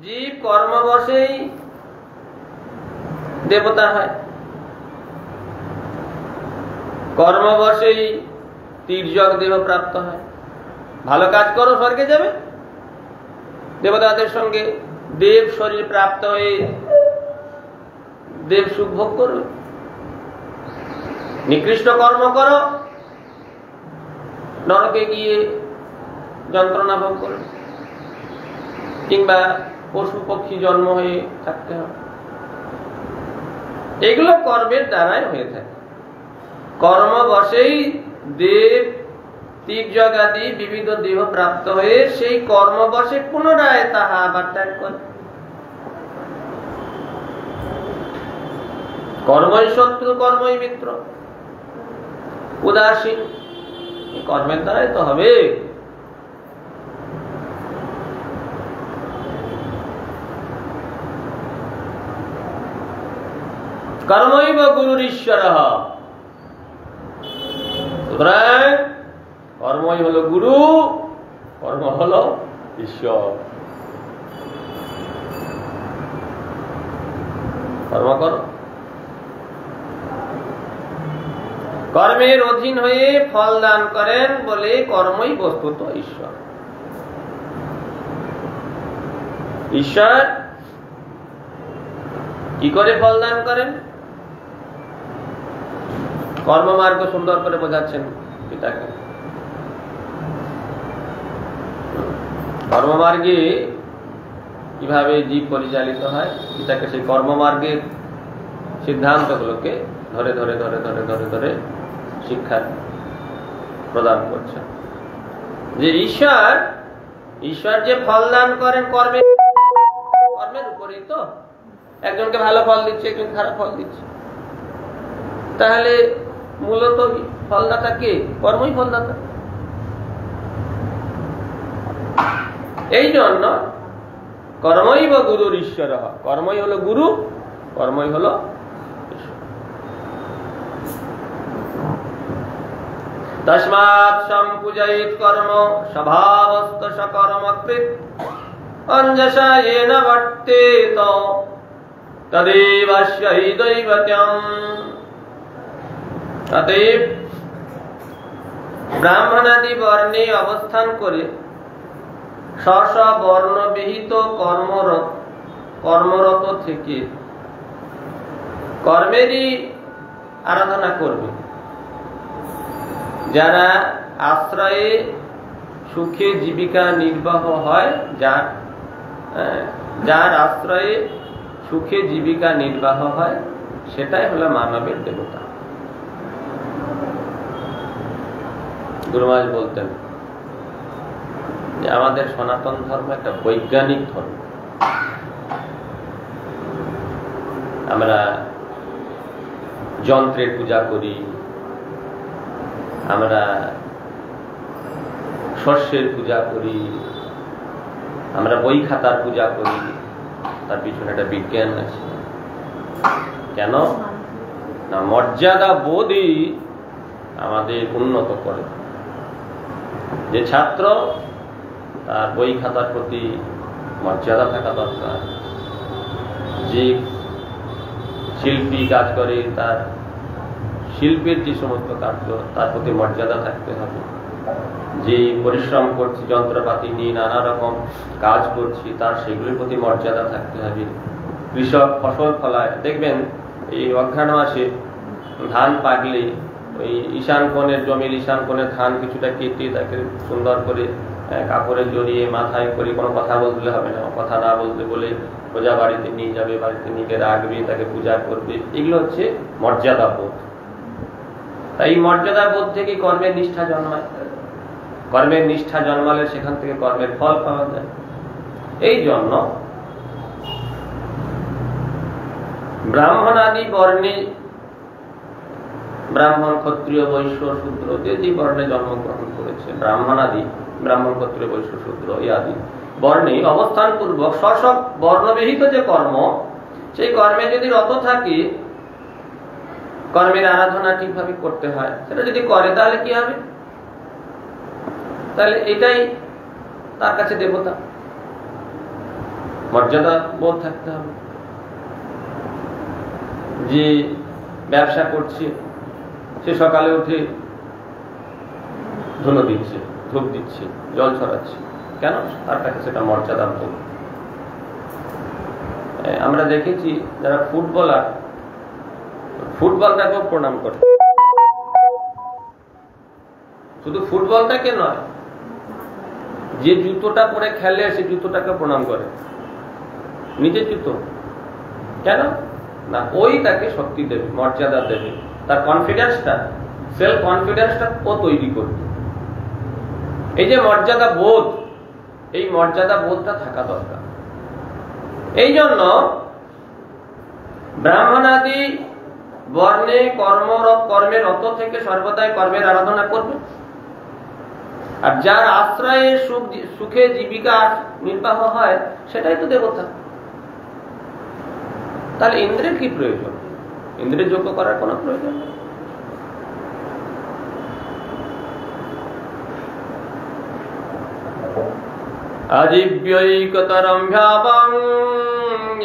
জীব কর্মবশেই দেবতা হয়, কর্মবশেই তির্যক দেহ প্রাপ্ত হয়। ভালো কাজ করো, স্বর্গে যাবে, দেবতাদের সঙ্গে দেব শরীর প্রাপ্ত হয়ে দেব সুখ ভোগ করবে। নিকৃষ্ট কর্ম করো, নরকে গিয়ে যন্ত্রণা ভোগ করবে, কিংবা পশু পক্ষী জন্ম হয়ে থাকতে হবে। এগুলো কর্মের দ্বারাই হয়ে থাকে। কর্মবশেই দেব, তির্যগাদি বিবিধ দেহ প্রাপ্ত হয়ে সেই কর্মবশে পুনরায় তাহা আবার ত্যাগ করে। কর্মই শত্রু, কর্মই মিত্র, উদাসীন, কর্মের দ্বারাই তো হবে। কর্মৈব গুরুরীশ্বরঃ। সুতরাং কর্মই হলো গুরু, কর্ম হলো ঈশ্বর। কর্ম করো, কর্মের অধীন হয়ে ফল দান করেন বলে কর্মই বস্তুত ঈশ্বর। ঈশ্বর কি করে ফল দান করেন? কর্মমার্গ সুন্দর করে বোঝাচ্ছেন পিতাকে। কর্মমার্গে কিভাবে জীব পরিচালিত হয়, পিতাকে সেই কর্মমার্গের সিদ্ধান্তগুলোকে ধরে ধরে ধরে ধরে ধরে ধরে শিক্ষা প্রদান করছেন। যে ঈশ্বর, ঈশ্বর যে ফল দান করেন কর্মের উপরেই তো। একজনকে ভালো ফল দিচ্ছে, একজন খারাপ ফল দিচ্ছে, তাহলে মূলত ফলদাতা কে? কর্মই ফলদাতা। এই জন্য কর্মই বা গুরুর ঈশ্বর, কর্মই হলো গুরু, কর্মই হলো তস্মাৎ সম্পূজয়েৎ কর্ম স্বভাবস্থ সকর্মকৃৎ অঞ্জসা येन वर्तेत তদেবস্য হি দৈবত্যম। অতএব ব্রাহ্মণাদি বর্ণে অবস্থান করে স্ব বর্ণবিহিত কর্মরত থেকে কর্মেরই আরাধনা করবে। যারা আশ্রয়ে সুখে জীবিকা নির্বাহ হয়, যার আশ্রয়ে সুখে জীবিকা নির্বাহ হয়, সেটাই হলো মানবের দেবতা। গুরু মহারাজ বলতেন যে আমাদের সনাতন ধর্ম একটা বৈজ্ঞানিক ধর্ম। আমরা যন্ত্রের পূজা করি, আমরা শস্যের পূজা করি, আমরা বই খাতার পূজা করি। তার পিছনে একটা বিজ্ঞান আছে। কেন না? মর্যাদা বোধই আমাদের উন্নত করে। যে ছাত্র, তার বই খাতার প্রতি মর্যাদা থাকা দরকার। যে শিল্পী কাজ করে, তার শিল্পের যে সমস্ত কার্য, তার প্রতি মর্যাদা থাকতে হবে। যে পরিশ্রম করছি, যন্ত্রপাতি নিয়ে নানা রকম কাজ করছি, তার সেগুলির প্রতি মর্যাদা থাকতে হবে। কৃষক ফসল ফলায়, দেখবেন এই অঘ্রাণ মাসে ধান পাকলে ওই ঈশান কোণের জমির ঈশান কোণের ধান কিছুটা কেটে তাকে সুন্দর করে কাপড়ে জড়িয়ে মাথায় করে, কোনো কথা বলতে হবে না, কথা না বলতে বলে প্রজা বাড়িতে নিয়ে যাবে, বাড়িতে নিয়ে রাখবে, তাকে পূজা করবে। এগুলো হচ্ছে মর্যাদা বোধ। তাই মর্যাদা বোধ থেকে কর্মের নিষ্ঠা জন্মায়। কর্মের নিষ্ঠা জন্মালে সেখান থেকে কর্মের ফল পাওয়া যায়। এই জন্য ব্রাহ্মণাদি বর্ণে, ব্রাহ্মণ ক্ষত্রিয় বৈশ্য শূদ্র, যে বর্ণে জন্মগ্রহণ করেছে, ব্রাহ্মণাদি, ব্রাহ্মণ ক্ষত্রিয় বৈশ্য শূদ্র এই আদি বর্ণে অবস্থান পূর্বক স্ব বর্ণবিহিত যে কর্ম, সেই কর্মে যদি রত থাকে, কর্মের আরাধনা ঠিকভাবে করতে হয়, সেটা যদি করে তাহলে কি হবে? তাহলে এটাই তার কাছে দেবতা। মর্যাদা বোধ থাকতে হবে। যে ব্যবসা করছে, সে সকালে উঠে ধুনো দিচ্ছে, ধূপ দিচ্ছে, জল ছড়াচ্ছে, কেন? তার কাছে সেটা মর্যাদা বোধ। আমরা দেখেছি যারা ফুটবলার, ফুটবলটাকেও প্রণাম করে। শুধু ফুটবলটাকে নয়, যে জুতোটা পরে খেলে সে জুতোটাকে প্রণাম করে, নিজের জুতো। কেন না? ওই তাকে শক্তি দেবে, মর্যাদা দেবে, তার কনফিডেন্সটা, সেলফ কনফিডেন্সটা ও তৈরি করবে। এই যে মর্যাদা বোধ, এই মর্যাদা বোধটা থাকা দরকার। এই জন্য ব্রাহ্মণাদি বর্ণে কর্মের রত থেকে সর্বদাই কর্মের আরাধনা করবে। আর যার আশ্রয়ে সুখে জীবিকা নির্বাহ হয়, সেটাই তো দেবতা। তাহলে ইন্দ্রের কি প্রয়োজন? ইন্দ্রের যজ্ঞ করার কোনো প্রয়োজন নেই। আজীব্যৈকতরম ভ্যাবং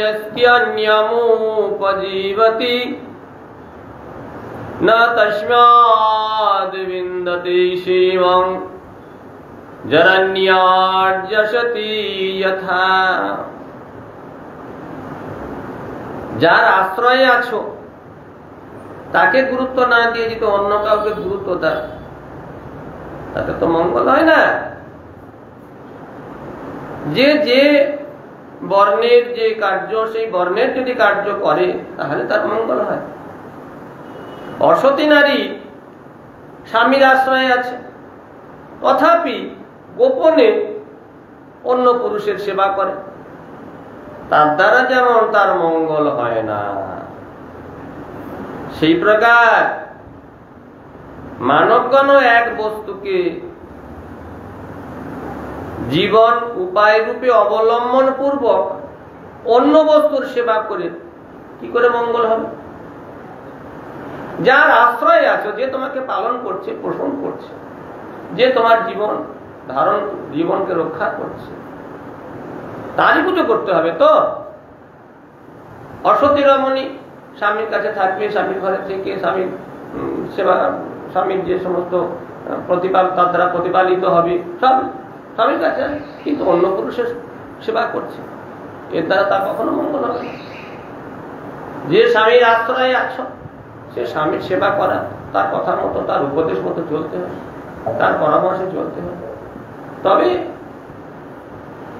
যস্ত্যন্যমুপজীবতি ন তস্মাদ বিন্দতি শিবং জরণ্যার্যসতি যথা। যার আশ্রয়ে আছো তাকে গুরুত্ব না দিয়ে যদি অন্য কাউকে গুরুত্ব দেয় তাতে তো মঙ্গল হয় না। যে যে বর্ণের যে কার্য সেই বর্ণের যদি কার্য করে তাহলে তার মঙ্গল হয়। অসতী নারী স্বামীর আশ্রয়ে আছে, তথাপি গোপনে অন্য পুরুষের সেবা করে, তার দ্বারা যেমন তার মঙ্গল হয় না, সেই প্রকার মানবগণ এক বস্তুকে জীবন উপায় রূপে অবলম্বন পূর্বক অন্য বস্তুর সেবা করে কি করে মঙ্গল হবে? যার আশ্রয় আছো, যে তোমাকে পালন করছে, পোষণ করছে, যে তোমার জীবনকে রক্ষা করছে, তারই পুজো করতে হবে। তো অসতী রমণী স্বামীর কাছে থাকবে, স্বামীর ঘরে থেকে স্বামীর সেবা, স্বামীর যে সমস্ত তার দ্বারা প্রতিপালিত হবে সব স্বামীর কাছে, কিন্তু অন্য পুরুষের সেবা করছে, এর দ্বারা তার কখনো মঙ্গল হবে না। যে স্বামীর আশ্রয়ে আছো সে স্বামীর সেবা করা, তার কথা মতো, তার উপদেশ মতো চলতে হবে, তার পরামর্শে চলতে হবে, তবে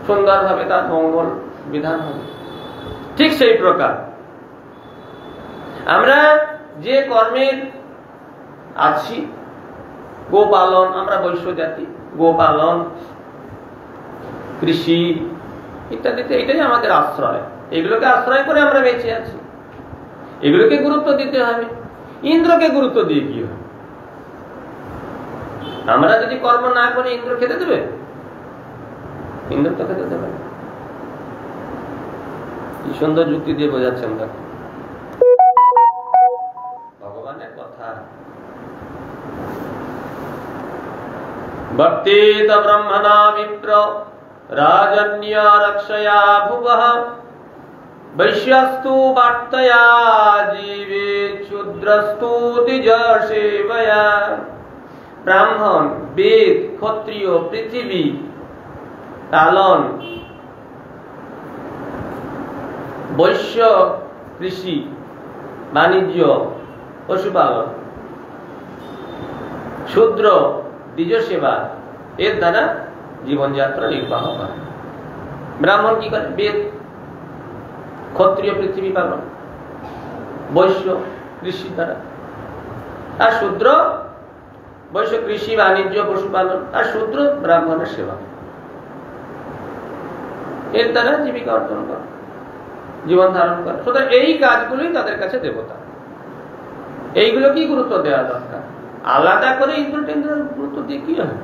সুন্দরভাবে তার মঙ্গল বিধান হবে। ঠিক সেই প্রকার আমরা যে কর্মের আছি, গোপালন, আমরা বৈশ্য জাতি, গোপালন, কৃষি ইত্যাদিতে, এটাই আমাদের আশ্রয়। এগুলোকে আশ্রয় করে আমরা বেঁচে আছি, এগুলোকে গুরুত্ব দিতে হবে। ইন্দ্রকে গুরুত্ব দিয়ে কি হবে? আমরা যদি কর্ম না করি ইন্দ্র খেতে দেবে? ইন্দ্র তো খেতে দেবে না। কি সুন্দর যুক্তি দিয়ে বোঝাচ্ছেন দেখো, ভগবানের কথা। ভক্তিত ব্রহ্মণা মিত্র রাজন্য রক্ষয়া ভুবঃ বৈশ্যস্তু বার্তয়া জীবে শূদ্রস্তু দ্বিজ সেবয়া। ব্রাহ্মণ, বেদ, ক্ষত্রিয়, পৃথিবী পালন, বৈশ্য কৃষি বাণিজ্য পশুপালন, শূদ্র দ্বিজ সেবা, এর দ্বারা জীবনযাত্রা নির্বাহ করে। ব্রাহ্মণ কি করে? বেদ, ক্ষত্রিয় পৃথিবী পালন, বৈশ্য কৃষি দ্বারা, আর শূদ্র বৈশ্য কৃষি বাণিজ্য পশুপালন, আর শূদ্র ব্রাহ্মণের সেবা, এর দ্বারা জীবিকা অর্জন করে, জীবন ধারণ করে। সুতরাং এই কাজগুলোই তাদের কাছে দেবতা। এইগুলো কি গুরুত্ব দেওয়া দরকার। আলাদা করে ইন্দ্র টেন্দ্র গুরুত্ব দিয়ে কি হয়?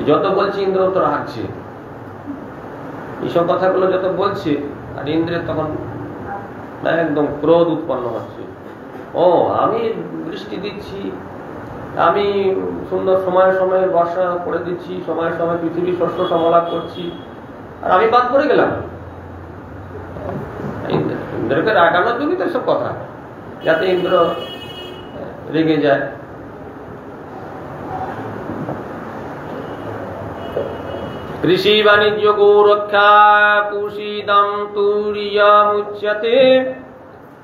যত বলছি ইন্দ্র তো রাখছে, এইসব কথাগুলো যত বলছে, আর ইন্দ্রের তখন একদম ক্রোধ উৎপন্ন হচ্ছে। ও, আমি বৃষ্টি দিচ্ছি, আমি সুন্দর সময়ে সময়ে বর্ষা করে দিচ্ছি, সময়ে সময়ে পৃথিবী শস্য সমলাভ করছি, আর আমি বাদ পড়ে গেলাম। ইন্দ্রকে রাগানোর জন্যই তো সব কথা, যাতে ইন্দ্র রেগে যায়। কৃষি বাণিজ্য গো রক্ষা কুশিদম তুরিয়মুচ্যতে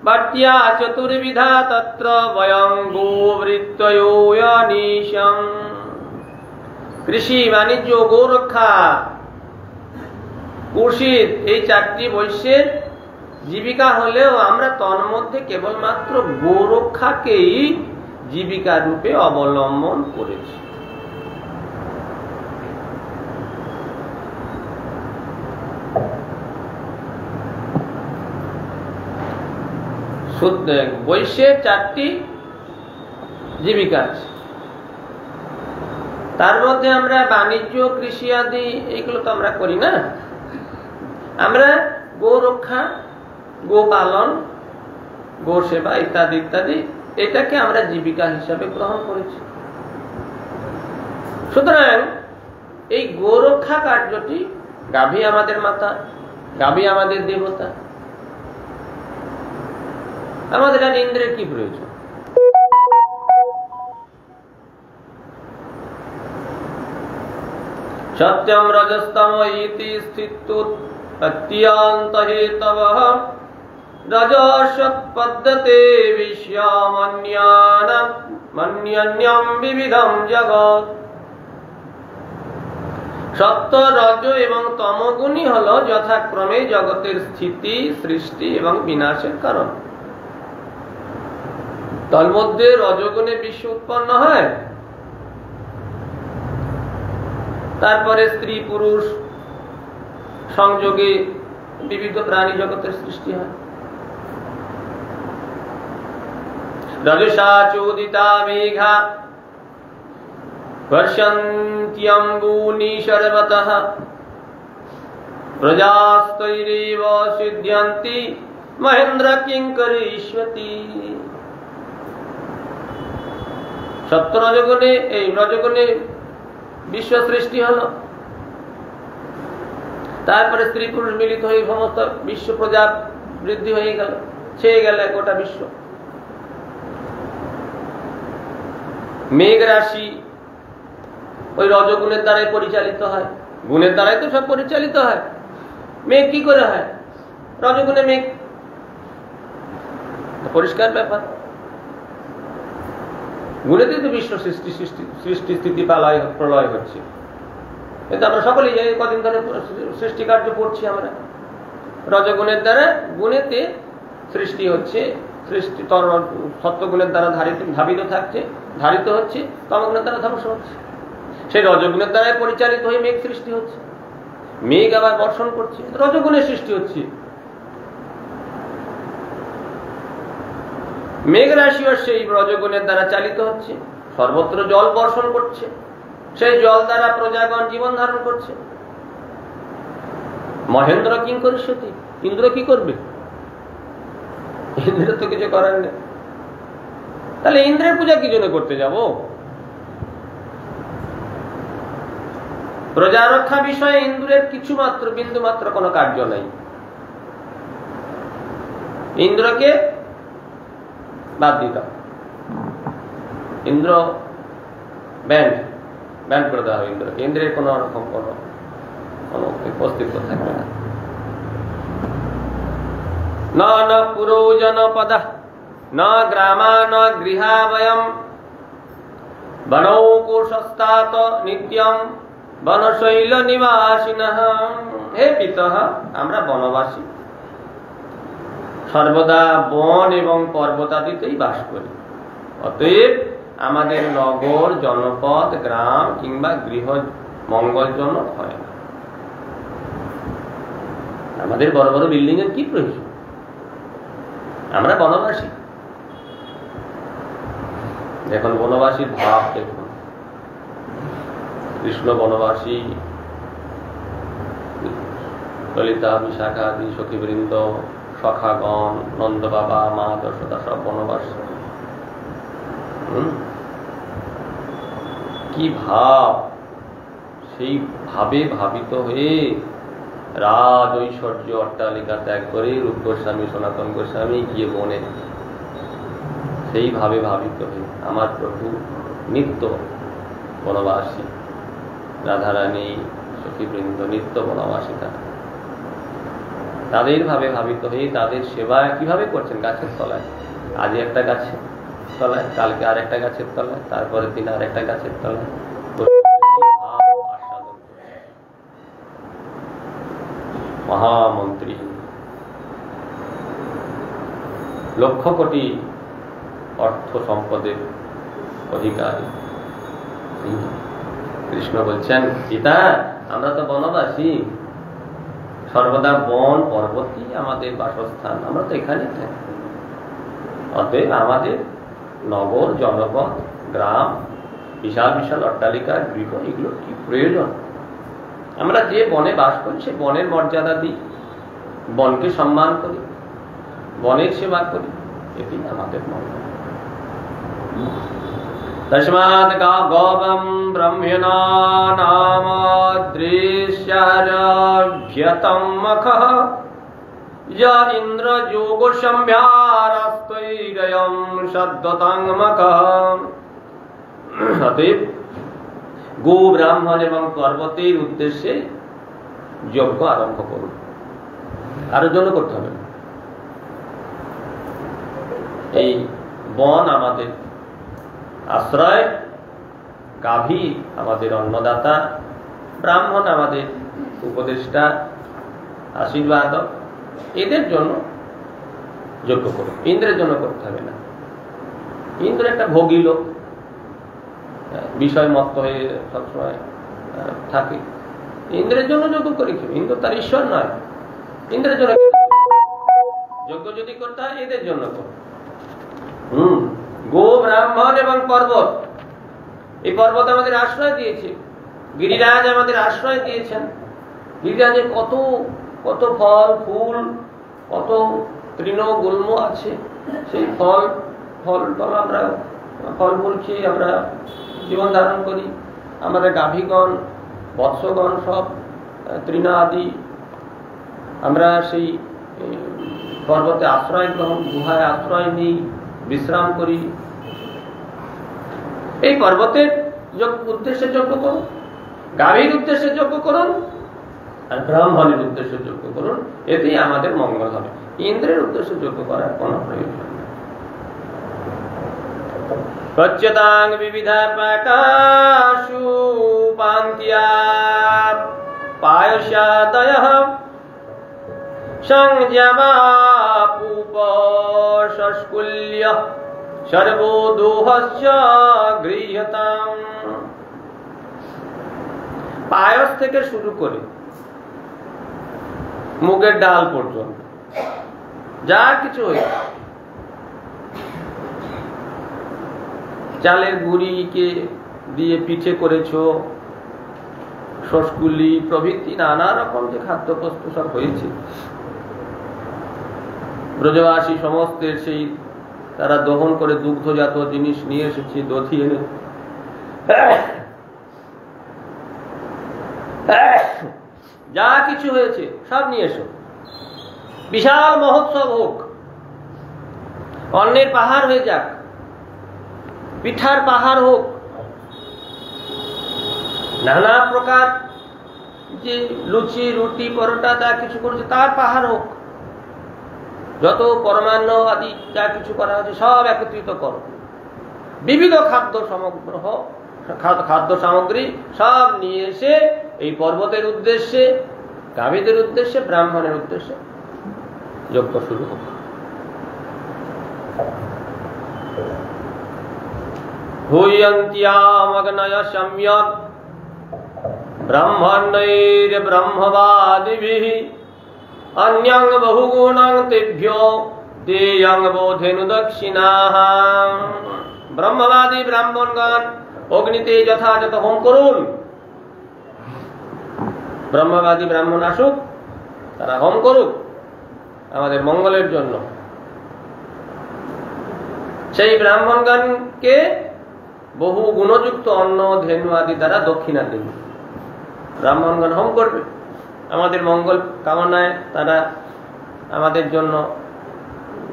বাট্যা চতুর্বিধা তত্র বয়ং গোবৃত্তয়োনিশম। কৃষি বাণিজ্য গো রক্ষা কুশিদ, এই চারটি বৈশ্যের জীবিকা হলেও আমরা তন্মধ্যে কেবলমাত্র গোরক্ষাকেই জীবিকা রূপে অবলম্বন করেছি। বৈশ্যের চারটি জীবিকা আছে, তার মধ্যে আমরা বাণিজ্য কৃষি আদি এইগুলো তো আমরা করি না। আমরা গো রক্ষা, গো পালন, গো সেবা ইত্যাদি ইত্যাদি, এটাকে আমরা জীবিকা হিসাবে গ্রহণ করেছি। সুতরাং এই গোরক্ষা কার্যটি, গাভী আমাদের মাতা, গাভী আমাদের দেবতা, আমাদের আর ইন্দ্রের কি প্রয়োজন? সত্যম রজস্তম ইতি স্থিতুত অত্যন্তহেতবঃ রজসৎপদ্যতে বিশ্বমন্যান্যম বিবিধম জগৎ। সত্য, রজ এবং তমগুণই হল যথাক্রমে জগতের স্থিতি, সৃষ্টি এবং বিনাশের কারণ। তন্মধ্যে রজগুণে বিশ্ব উৎপন্ন হয়, তারপরে স্ত্রী পুরুষ সংযোগে বিবিধ প্রাণী জগতের সৃষ্টি হয়। রজসা চোদিতা মেঘা বর্ষন্ত্যম্বূনি সর্বতঃ প্রজাস্তৈরেব সিদ্ধ্যন্তি মহেন্দ্র কিং করিষ্যতি। সত্য রজগুণে, এই রজগুণে বিশ্ব সৃষ্টি হলো, তারপরে স্ত্রী পুরুষ মিলিত হয়ে সমস্ত বিশ্ব প্রজা বৃদ্ধি হয়ে গেল, ছেয়ে গেল গোটা বিশ্ব। মেঘ রাশি ওই রজগুণের দ্বারাই পরিচালিত হয়, গুণের দ্বারাই তো সব পরিচালিত হয়। মেঘ কি করে হয়? রজগুণে মেঘ, পরিষ্কার ব্যাপার। গুণেতেই তো বিশ্ব সৃষ্টি স্থিতি প্রলয় হচ্ছে। কিন্তু আমরা সকলেই জানি, কদিন ধরে সৃষ্টি কার্য পড়ছি আমরা। রজগুণের দ্বারা, গুণেতে সৃষ্টি হচ্ছে, সৃষ্টি সত্যগুণের দ্বারা ধাবিত থাকছে, ধারিত হচ্ছে, তমগুণের দ্বারা ধ্বংস হচ্ছে। সেই রজগুণের দ্বারাই পরিচালিত হয়ে মেঘ সৃষ্টি হচ্ছে, মেঘ আবার বর্ষণ করছে, রজগুণের সৃষ্টি হচ্ছে। মেঘ রাশিও সেই রজগুণের দ্বারা চালিত হচ্ছে, সর্বত্র জল বর্ষণ করছে, সেই জল দ্বারা প্রজাগণ জীবন ধারণ করছে। মহেন্দ্র কিং করিষ্যতি, ইন্দ্র কি করবে? ইন্দ্রের তো কিছু করার নেই। তাহলে ইন্দ্রের পূজা কি জন্য করতে যাব? প্রজা রক্ষা বিষয়ে ইন্দ্রের কিছু মাত্র বিন্দু মাত্র কোনো কার্য নাই। ইন্দ্রকে বাদ দিত, ইন্দ্র ব্যান্ড করে দেওয়া হবে ইন্দ্রকে। ইন্দ্রের কোন রকম কোনো অস্তিত্ব থাকবে না। ন পুরো জনপদ ন গ্রামা ন গৃহাবয়ম বনৌকোশস্তাত নিত্যম বনশৈল নিবাসিনঃ। হে পিতঃ, আমরা বনবাসী, সর্বদা বন এবং পর্বতাদিতেই বাস করি। অতএব আমাদের নগর, জনপদ, গ্রাম কিংবা গৃহ মঙ্গলজনক হয় না। আমাদের বড় বড় বিল্ডিং এর কি প্রয়োজন? আমরা বনবাসী। দেখুন বনবাসীর ভাব দেখুন। কৃষ্ণ বনবাসী, ললিতা, বিশাখা আদি সখীবৃন্দ, সখাগণ, নন্দ বাবা, মা যশোদা সব বনবাসী। কি ভাব! সেই ভাবে ভাবিত হয়ে রাজ ঐশ্বর্য অট্টালিকা ত্যাগ করে রূপ গোস্বামী, সনাতন গোস্বামী গিয়ে বনে, সেই ভাবে ভাবিত হয়ে আমার প্রভু নিত্য বনবাসী, রাধারানী সখীবৃন্দ নিত্য বনবাসী। তাদের ভাবে ভাবিত হয়ে তাদের সেবা কিভাবে করছেন? গাছের তলায়, আজ একটা গাছের তলায়, কালকে আর একটা গাছের তলায়, তারপরের দিন আর একটা গাছের তলায় আস্বাদন। মহামন্ত্রী, লক্ষ কোটি অর্থ সম্পদের অধিকারী কৃষ্ণ বলছেন, পিতা আমরা তো বনবাসী, সর্বদা বন পর্বতই আমাদের বাসস্থান, আমরা তো এখানেই থাকি। অতএব আমাদের নগর, জনপদ, গ্রাম, বিশাল বিশাল অট্টালিকা, গৃহ, এগুলো কি প্রয়োজন? আমরা যে বনে বাস করি সে বনের মর্যাদা দিই, বনকে সম্মান করি, বনের সেবা করি, এটি আমাদের মঙ্গল। तस्मात् गौवं ब्रह्मणा नाम दृश्यारभ्यतं मखः य इन्द्र जोग संभ्यारस्त्वैरयं सद्वतं मखः। অতএব গো ব্রাহ্মণ এবং পর্বতের উদ্দেশ্যে যজ্ঞ আরম্ভ করুন। কারোর জন্য করতে হবে না। এই বন আমাদের আশ্রয়, গাভী আমাদের অন্নদাতা, ব্রাহ্মণ আমাদের উপদেষ্টা, আশীর্বাদ, এদের জন্য যজ্ঞ করুন। ইন্দ্রের জন্য করতে হবে না। ইন্দ্র একটা ভোগী লোক, বিষয় মত্ত হয়ে সবসময় থাকে। ইন্দ্রের জন্য যজ্ঞ করি কি? ইন্দ্র তার ঈশ্বর নয়। ইন্দ্রের জন্য যজ্ঞ যদি করতে হয় এদের জন্য করো। গো ব্রাহ্মণ এবং পর্বত, এই পর্বত আমাদের আশ্রয় দিয়েছে। গিরিরাজ আমাদের আশ্রয় দিয়েছেন। গিরিরাজের কত কত ফল ফুল, কত তৃণ গুল্ম আছে। সেই ফল আমরা ফল ফুল খেয়ে আমরা জীবন ধারণ করি। আমাদের গাভীগণ, বৎসগণ সব তৃণ আদি আমরা সেই পর্বতে আশ্রয় গ্রহণ, গুহায় আশ্রয় নিই, বিশ্রাম করি। এই পর্বতের উদ্দেশ্যে যজ্ঞ করুন, গাভীর উদ্দেশ্যে যজ্ঞ করুন, আর ব্রাহ্মণের উদ্দেশ্যে যজ্ঞ করুন। এতেই আমাদের মঙ্গল হবে। ইন্দ্রের উদ্দেশ্যে যজ্ঞ করার কোন প্রয়োজন নেই। পচ্যতাং বিবিধা পাকাশু পান্তিয়া পায়সাদয়ঃ সংযমাপুপসস্কুল্য সর্বোদোহস্য গৃহ্যতাম। পায়স থেকে শুরু করে মুগের ডাল পর্যন্ত যা কিছু হয়েছে, চালের গুঁড়িকে দিয়ে পিঠে করেছো, শস্কুলি প্রভৃতি নানা রকম যে খাদ্যবস্তু সব হয়েছে, ব্রজবাসী সমস্তের সেই তারা দহন করে দুগ্ধজাত জিনিস নিয়ে এসেছে, দধি এনে যা কিছু হয়েছে সব নিয়ে এসো। বিশাল মহোৎসব হোক, অন্নের পাহাড় হয়ে যাক, পিঠার পাহাড় হোক, নানা প্রকার যে লুচি রুটি পরোটা যা কিছু করছে তার পাহাড় হোক, যত পরমান্ন আদি যা কিছু করা হয়েছে সব একত্রিত করো। বিবিধ খাদ্য সামগ্রী সব নিয়ে এসে এই পর্বতের উদ্দেশ্যে, গাভীদের উদ্দেশ্যে, ব্রাহ্মণের উদ্দেশ্যে যজ্ঞ শুরু হোক। হুয়ন্ত্যামগ্নয় সম্যক ব্রহ্মণ্যৈর ব্রহ্মবাদিভিঃ অন্যং বহুগুণং তেভ্যো দেয়ং বোধেনু দক্ষিণাঃ। ব্রহ্মবাদী ব্রাহ্মণগণ অগ্নিতে যথাযথ হোম করুন। ব্রহ্মবাদী ব্রাহ্মণ আসুক, তারা হোম করুক আমাদের মঙ্গলের জন্য। সেই ব্রাহ্মণগণকে বহু গুণযুক্ত অন্ন ধেনু আদি দ্বারা দক্ষিণা দেবে। ব্রাহ্মণগণ হোম করবে আমাদের মঙ্গল কামনায়, তারা আমাদের জন্য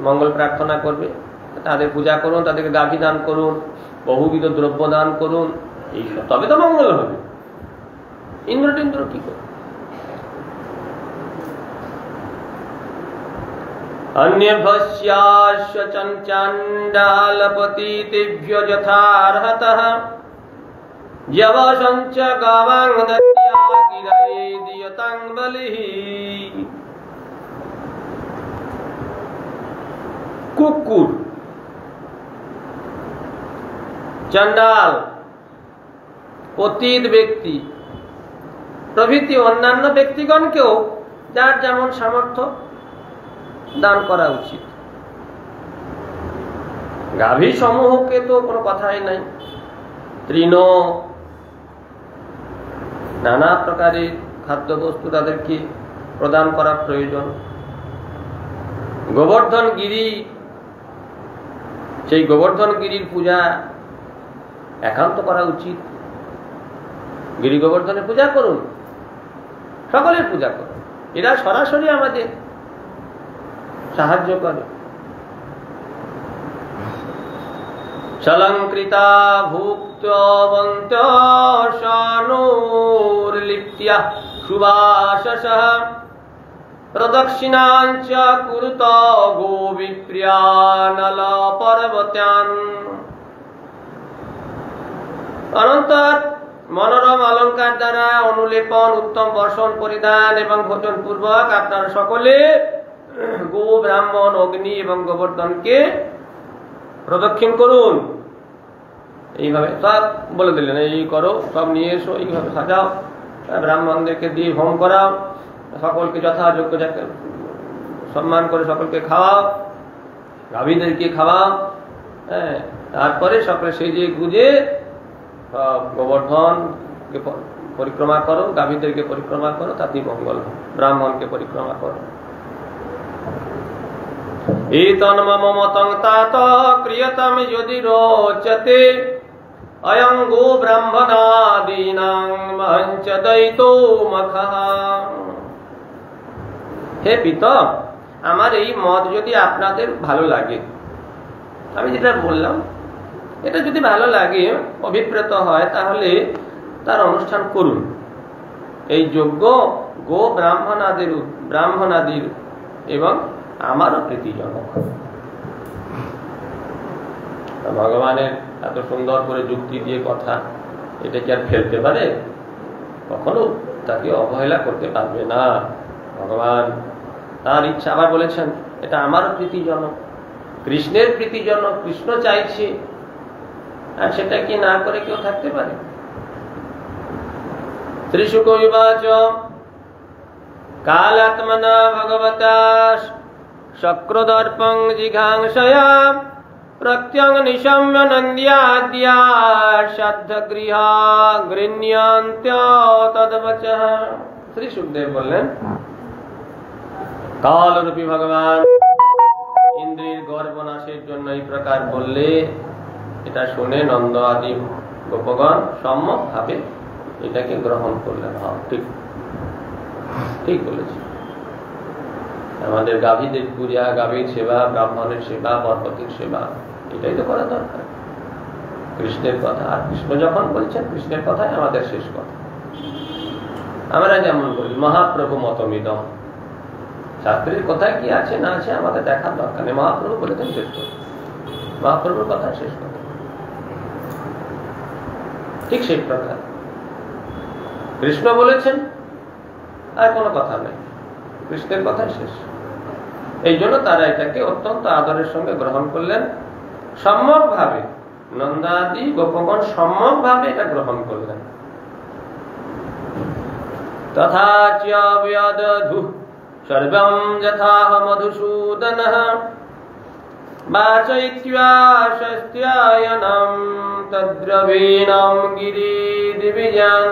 মঙ্গল প্রার্থনা করবে। তাদের পূজা করুন, তাদেরকে গাভী দান করুন, বহুবিধ দ্রব্য দান করুন, এইসব তবে তো মঙ্গল হবে। ইন্দ্র টিন্দ্র কি করে? অন্যভস্যাস্য চণ্ডালপতিতেভ্যো যথার্হতঃ যবসঞ্চ গাবাং দত্ত্যা গিরয়ে দিয়তাং বলিঃ। কুকুর, চণ্ডাল, পতিত ব্যক্তি প্রভৃতি অন্যান্য ব্যক্তিগণকেও যার যেমন সামর্থ্য দান করা উচিত। গাভী সমূহকে তো কোনো কথাই নাই। তৃণ, নানা প্রকারের খাদ্যবস্তু তাদেরকে প্রদান করা প্রয়োজন। গোবর্ধন গিরি, সেই গোবর্ধন গিরির পূজা একান্ত করা উচিত। গিরি গোবর্ধনের পূজা করুন, সকলের পূজা করুন, এরা সরাসরি আমাদের সাহায্য করে। চলঙ্কৃতা ভুক্তবন্ত শানুর্লিপ্ত্যা সুভাষসঃ প্রদক্ষিণাঞ্চ কুরুত গোবিপ্রিয়ানল পর্বত্যান। অনন্তর মনোরম অলঙ্কার দ্বারা অনুলেপন, উত্তম বসন পরিধান এবং ভোজন পূর্বক আপনারা সকলে গো, ব্রাহ্মণ, অগ্নি এবং গোবর্ধনকে প্রদক্ষিণ করুন। এইভাবে সব বলে দিলেন, এই করো, সব নিয়ে এসো, এইভাবে সাজাও, ব্রাহ্মণদেরকে দিয়ে হোম করাও, সকলকে যথাযোগ্য সম্মান করে সকলকে খাওয়াও, গাভীদেরকে খাওয়াও। হ্যাঁ, তারপরে সকলে সেজে গুজে গোবর্ধনকে পরিক্রমা করো, গাভীদেরকে পরিক্রমা করো, তাতেই মঙ্গল। ব্রাহ্মণকে পরিক্রমা করো। এতন মম মতং তাত ক্রিয়তম যদি রোচতে অয়ং গো ব্রাহ্মণাদীনাং মহঞ্চ দয়িতো মখঃ। হে পিত, আমার এই মত যদি আপনাদের ভালো লাগে, আমি যেটা বললাম এটা যদি ভালো লাগে, অভিপ্রেত হয়, তাহলে তার অনুষ্ঠান করুন। এই যজ্ঞ গো ব্রাহ্মণাদির এবং আমারও প্রীতিজনক। ভগবানের এত সুন্দর করে যুক্তি দিয়ে কথা, এটা কি আর ফেলতে পারে? কখনো তাকে অবহেলা করতে পারবে না। ভগবান তার ইচ্ছা, আবার বলেছেন এটা আমারও প্রীতিজনক, কৃষ্ণের প্রীতিজনক, কৃষ্ণ চাইছে, আর সেটা কি না করে কেউ থাকতে পারে? শ্রীশুক উবাচ কালাত্মনা ভগবতা শক্রদর্পং জিঘাংসয়া প্রত্যং নিশম্য নന്ദ്যাদ্যা সাধ্যগৃহা গৃহ্যন্ত্য তদ্বচঃ। শ্রী সুখদেব বললেন, কালরূপী ভগবান ইন্দ্রির গর্বনাশের জন্য এই প্রকার বললে, এটা শুনে নন্দ আদি গোপগণ সম্যক ভাবে এটাকে গ্রহণ করলেন। ঠিক ঠিক বলেছি। আমাদের গাভীদের পূজা, গাভীর সেবা, ব্রাহ্মণের সেবা, পর্বতের সেবা, এটাই তো করা দরকার। কৃষ্ণের কথা, আর কৃষ্ণ যখন বলছেন, কৃষ্ণের কথাই আমাদের শেষ কথা। আমরা যেমন বলি মহাপ্রভু মতমিদম, শাস্ত্রের কথায় কি আছে না আছে আমাদের দেখার দরকার নেই। মহাপ্রভু বলেছেন শেষ কথা, মহাপ্রভুর কথা শেষ কথা। ঠিক সেই প্রকার কৃষ্ণ বলেছেন, আর কোনো কথা নেই, কৃষ্ণের কথা শেষ। এই জন্য তারা এটাকে অত্যন্ত আদরের সঙ্গে গ্রহণ করলেন, সম্যক ভাবে। নন্দাদি গোপগণ সম্যক ভাবে এটা গ্রহণ করলেন। তথা চ ব্যদধু সর্বং যথাহ মধুসূদনঃ বাচয়িত্বা শস্ত্যায়নং তদ্রবীণং গিরিদিবিজং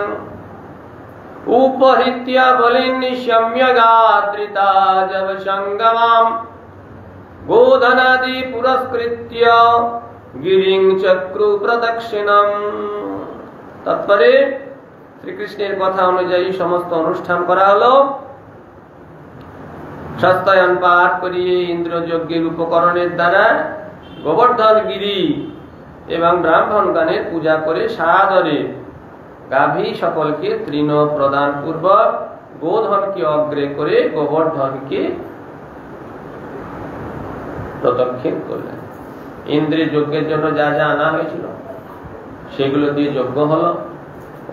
উপহৃত্য বলিন সম্যগাত্রিতা জব সঙ্গমাম গোধনাদি পুরস্কৃত্য গিরিং চক্রু প্রদক্ষিণম। তারপরে শ্রীকৃষ্ণের কথা অনুযায়ী সমস্ত অনুষ্ঠান করা হলো। সস্তায়ন পাঠ করিয়ে ইন্দ্রযজ্ঞের উপকরণের দ্বারা গোবর্ধন গিরি এবং ব্রাহ্মণগণের পূজা করে সাদরে গাভী সকলকে তৃণ প্রদান পূর্বক গোধনকে অগ্রে করে গোবর্ধনকে প্রদক্ষিণ করলেন। ইন্দ্রের যজ্ঞের জন্য যা যা আনা হয়েছিল সেগুলো দিয়ে যজ্ঞ হলো।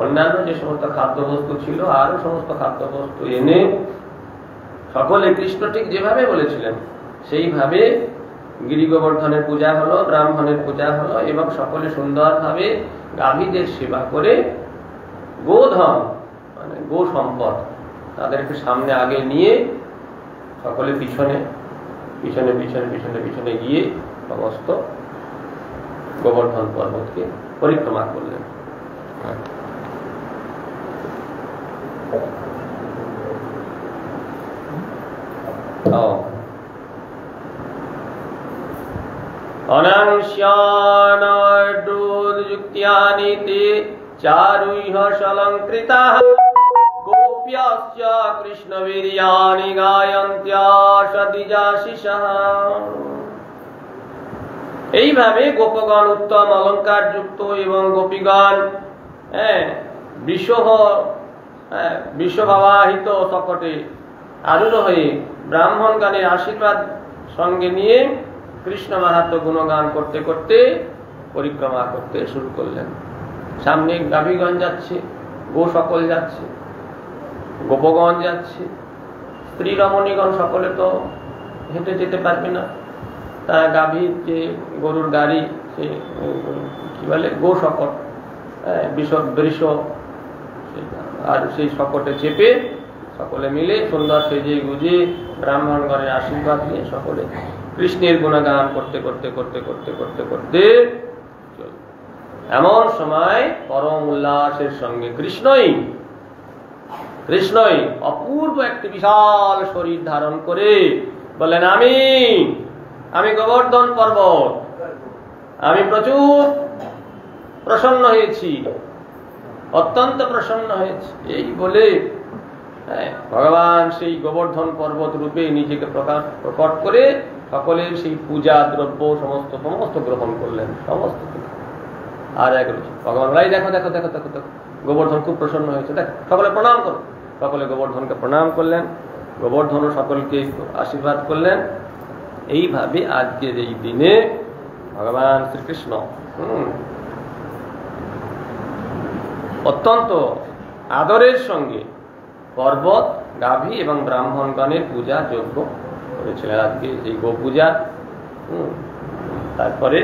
অন্যান্য যে সমস্ত খাদ্যবস্তু ছিল, আরো সমস্ত খাদ্যবস্তু এনে সকলে কৃষ্ণ ঠিক যেভাবে বলেছিলেন সেইভাবে গিরি গোবর্ধনের পূজা হলো, ব্রাহ্মণের পূজা হলো, এবং সকলে সুন্দরভাবে গাভীদের সেবা করে গোধন মানে গো সম্পদ তাদেরকে সামনে আগে নিয়ে সকলে পিছনে পিছনে পিছনে পিছনে পিছনে গিয়ে সমস্ত গোবর্ধন পর্বতকে পরিক্রমা করলেন। অনাংশ্যানযুক্তি नित्यानि ते चारुइह सलंकृताः गोप्यश्च कृष्णवीर्याणि गायन्त्या सदिजाशिषः। এইভাবে গোপগণ উত্তম অলঙ্কার যুক্ত এবং গোপীগণ বিশ্বভাবাহিত শকটে আরূঢ় হয়ে ব্রাহ্মণগণের আশীর্বাদ সঙ্গে নিয়ে কৃষ্ণ মাহাত্ম্য গুণগান করতে করতে পরিক্রমা করতে শুরু করলেন। সামনে গাভীগণ যাচ্ছে, গো সকল যাচ্ছে, গোপগণ যাচ্ছে, স্ত্রী রমণীগণ সকলে তো হেঁটে যেতে পারবে না, তা গাভীর যে গরুর গাড়ি, সে কি বলে গো শকট, বৃষ, আর সেই শকটে চেপে সকলে মিলে সুন্দর সেজে গুজে ব্রাহ্মণগণের আশীর্বাদ নিয়ে সকলে কৃষ্ণের গুণগান করতে করতে করতে করতে করতে করতে এমন সময় পরম উল্লাসের সঙ্গে কৃষ্ণই অপূর্ব একটি বিশাল শরীর ধারণ করে বলেন, আমি গোবর্ধন পর্বত, আমি প্রচুর প্রসন্ন হয়েছি, অত্যন্ত প্রসন্ন হয়েছি। এই বলে ভগবান সেই গোবর্ধন পর্বত রূপে নিজেকে প্রকট করে সকলের সেই পূজা দ্রব্য সমস্ত গ্রহণ করলেন, সমস্ত। আর এক ভগবান ভাই দেখো দেখো দেখো দেখো দেখো গোবর্ধন খুব প্রসন্ন হয়েছে, দেখো সকলে প্রণাম করো। সকলে গোবর্ধনকে প্রণাম করলেন, গোবর্ধনও সকলকে আশীর্বাদ করলেন। এইভাবে আজকের এই দিনে ভগবান শ্রীকৃষ্ণ অত্যন্ত আদরের সঙ্গে পর্বত, গাভী এবং ব্রাহ্মণগণের পূজা যজ্ঞ করেছিলেন। আজকে এই গো পূজা, তারপরে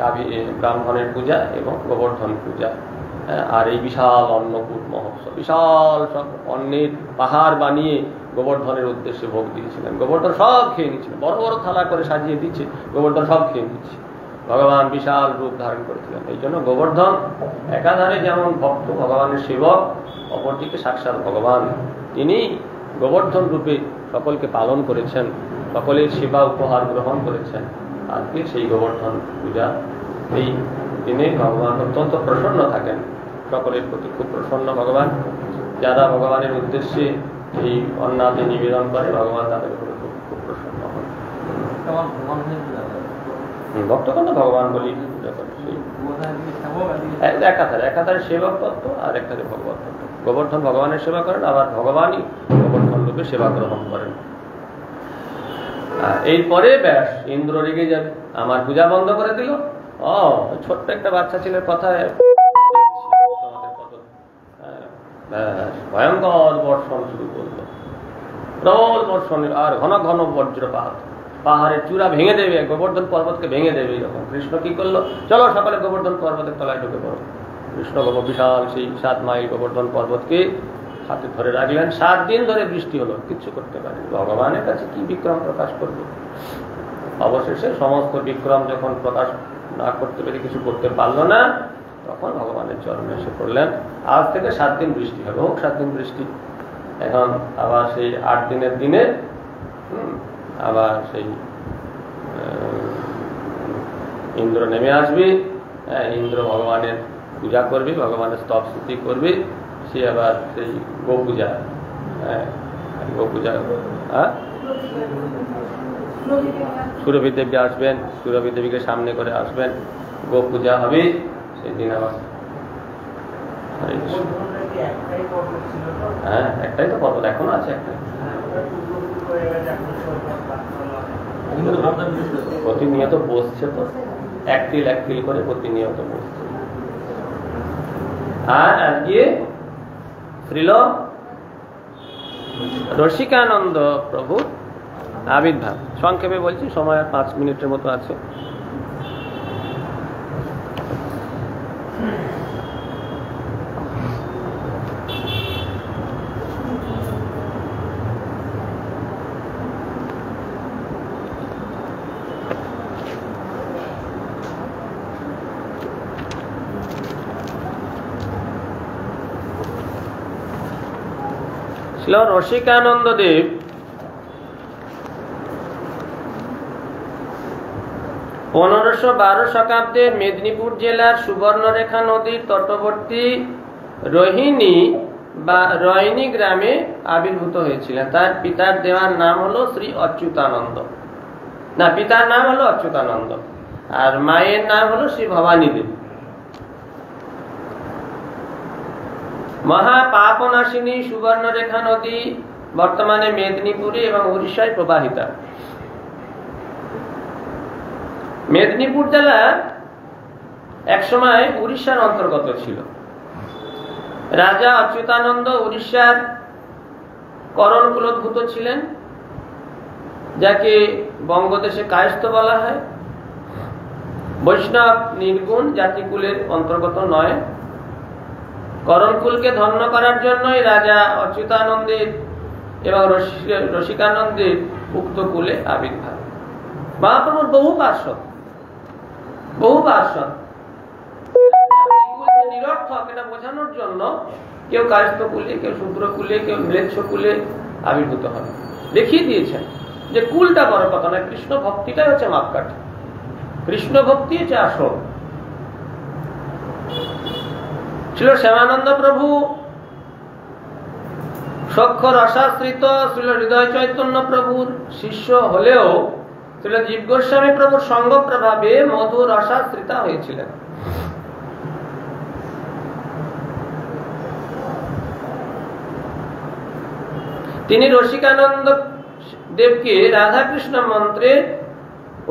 গাভী ব্রাহ্মণের পূজা এবং গোবর্ধন পূজা, আর এই বিশাল অন্নকূট মহোৎসব, বিশাল সব অন্নের পাহাড় বানিয়ে গোবর্ধনের উদ্দেশ্যে ভোগ দিয়েছিলেন। গোবর্ধন সব খেয়ে নিচ্ছিলেন, বড় বড় থালা করে সাজিয়ে দিচ্ছে, গোবর্ধন সব খেয়ে নিচ্ছে। ভগবান বিশাল রূপ ধারণ করেছিলেন। এই জন্য গোবর্ধন একাধারে যেমন ভক্ত ভগবানের সেবক, অপরদিকে সাক্ষাৎ ভগবান। তিনি গোবর্ধন রূপে সকলকে পালন করেছেন, সকলের সেবা উপহার গ্রহণ করেছেন। আজকে সেই গোবর্ধন পূজা, এই দিনে ভগবান অত্যন্ত প্রসন্ন থাকেন, সকলের প্রতি খুব প্রসন্ন ভগবান। যারা ভগবানের উদ্দেশ্যে এই অন্নাদি নিবেদন করে, ভগবান তাদের উপরে খুব প্রসন্ন হন। ভক্তগণ ভগবান বলি পূজা করে। একাধারে সেবক তত্ত্ব আর একটারে ভগবত তত্ত্ব। গোবর্ধন ভগবানের সেবা করেন, আবার ভগবানই গোবর্ধন রূপে সেবা গ্রহণ করেন। এরপরে ব্যাস ইন্দ্র রেগে যাবে, আমার পূজা বন্ধ করে দিল। ছোট্ট একটা বাচ্চা ছেলের কথা, ভয়ঙ্কর বর্ষণ শুরু করলো, প্রবল বর্ষণ, আর ঘন ঘন বজ্রপাত, পাহাড়ের চূড়া ভেঙে দেবে, গোবর্ধন পর্বতকে ভেঙে দেবে। এরকম কৃষ্ণ কি করলো, চলো সকালে গোবর্ধন পর্বতের তলায় ঢুকে পড়ো। কৃষ্ণ বিশাল সেই 7 মাইল গোবর্ধন পর্বতকে হাতে ধরে রাখলেন। 7 দিন ধরে বৃষ্টি হলো, কিচ্ছু করতে পারেনি। ভগবানের কাছে কি বিক্রম প্রকাশ করবে? অবশেষে সমস্ত বিক্রম যখন প্রকাশ না করতে পেরে কিছু করতে পারলো না, তখন ভগবানের চরণে এসে পড়লেন। আজ থেকে 7 দিন বৃষ্টি হবে, হোক 7 দিন বৃষ্টি। এখন আবার সেই 8 দিনের দিনে আবার সেই ইন্দ্র নেমে আসবে। ইন্দ্র ভগবানের পূজা করবে, ভগবানের স্তব স্তুতি করবে। সে আবার সেই গোপূজা, সুরভি দেবী আসবেন, সুরভি দেবীকে সামনে করে আসবেন, গো পূজা হবে। সেদিন আবার একটাই তো পর্বত, এখনো আছে একটাই। প্রতিনিয়ত বসছে তো, এক তিল করে প্রতিনিয়ত বসছে। আর আজকে শ্রীল রসিকানন্দ প্রভু আবির্ভাব। সংক্ষেপে বলছি, সময় 5 মিনিটের মতো আছে। রসিকানন্দ দেব 15 1512 শতাব্দে মেদিনীপুর জেলার সুবর্ণরেখা নদীর তটবর্তী রোহিণী বা রয়নি গ্রামে আবির্ভূত হয়েছিলেন। তার পিতার দেওয়ার নাম হলো শ্রী অচ্যুতানন্দ, না পিতার নাম হলো অচ্যুতানন্দ আর মায়ের নাম হলো শ্রী ভবানী দেবী। মহাপাপনাশিনী সুবর্ণরেখা নদী বর্তমানে মেদিনীপুরে এবং উড়িষ্যায় প্রবাহিত। মেদিনীপুর জেলা একসময় উড়িষ্যার অন্তর্গত ছিল। রাজা অচ্যুতানন্দ উড়িষ্যার করণকুলোদ্ভূত ছিলেন, যাকে বঙ্গদেশে কায়স্থ বলা হয়। বৈষ্ণব নির্গুণ জাতিকুলের অন্তর্গত নয়। করণকুলকে ধন্য করার জন্যই রাজা অচ্যুতানন্দের এবং রসিকানন্দের উক্ত কুলে আবির্ভাব। মহাপ্রভুর বহু পার্শ্বদ নিরর্থক এটা বোঝানোর জন্য কেউ কায়স্থ কুলে, কেউ শূদ্র কুলে, কেউ ম্লেচ্ছ কুলে আবির্ভূত হবে। দেখিয়ে দিয়েছেন যে কুলটা বড় কথা নয়, কৃষ্ণ ভক্তিটাই হচ্ছে মাপকাঠি। কৃষ্ণ ভক্তি হচ্ছে আসল। ছিল শ্যামানন্দ প্রভু সক্ষ রসাশ্রিত শ্রীল হৃদয় চৈতন্য প্রভুর শিষ্য হলেও শ্রীল জীব গোস্বামী প্রভুর সঙ্গ প্রভাবে মধু রসাশ্রিতা হয়েছিলেন। তিনি রসিকানন্দ দেবকে রাধাকৃষ্ণ মন্ত্রের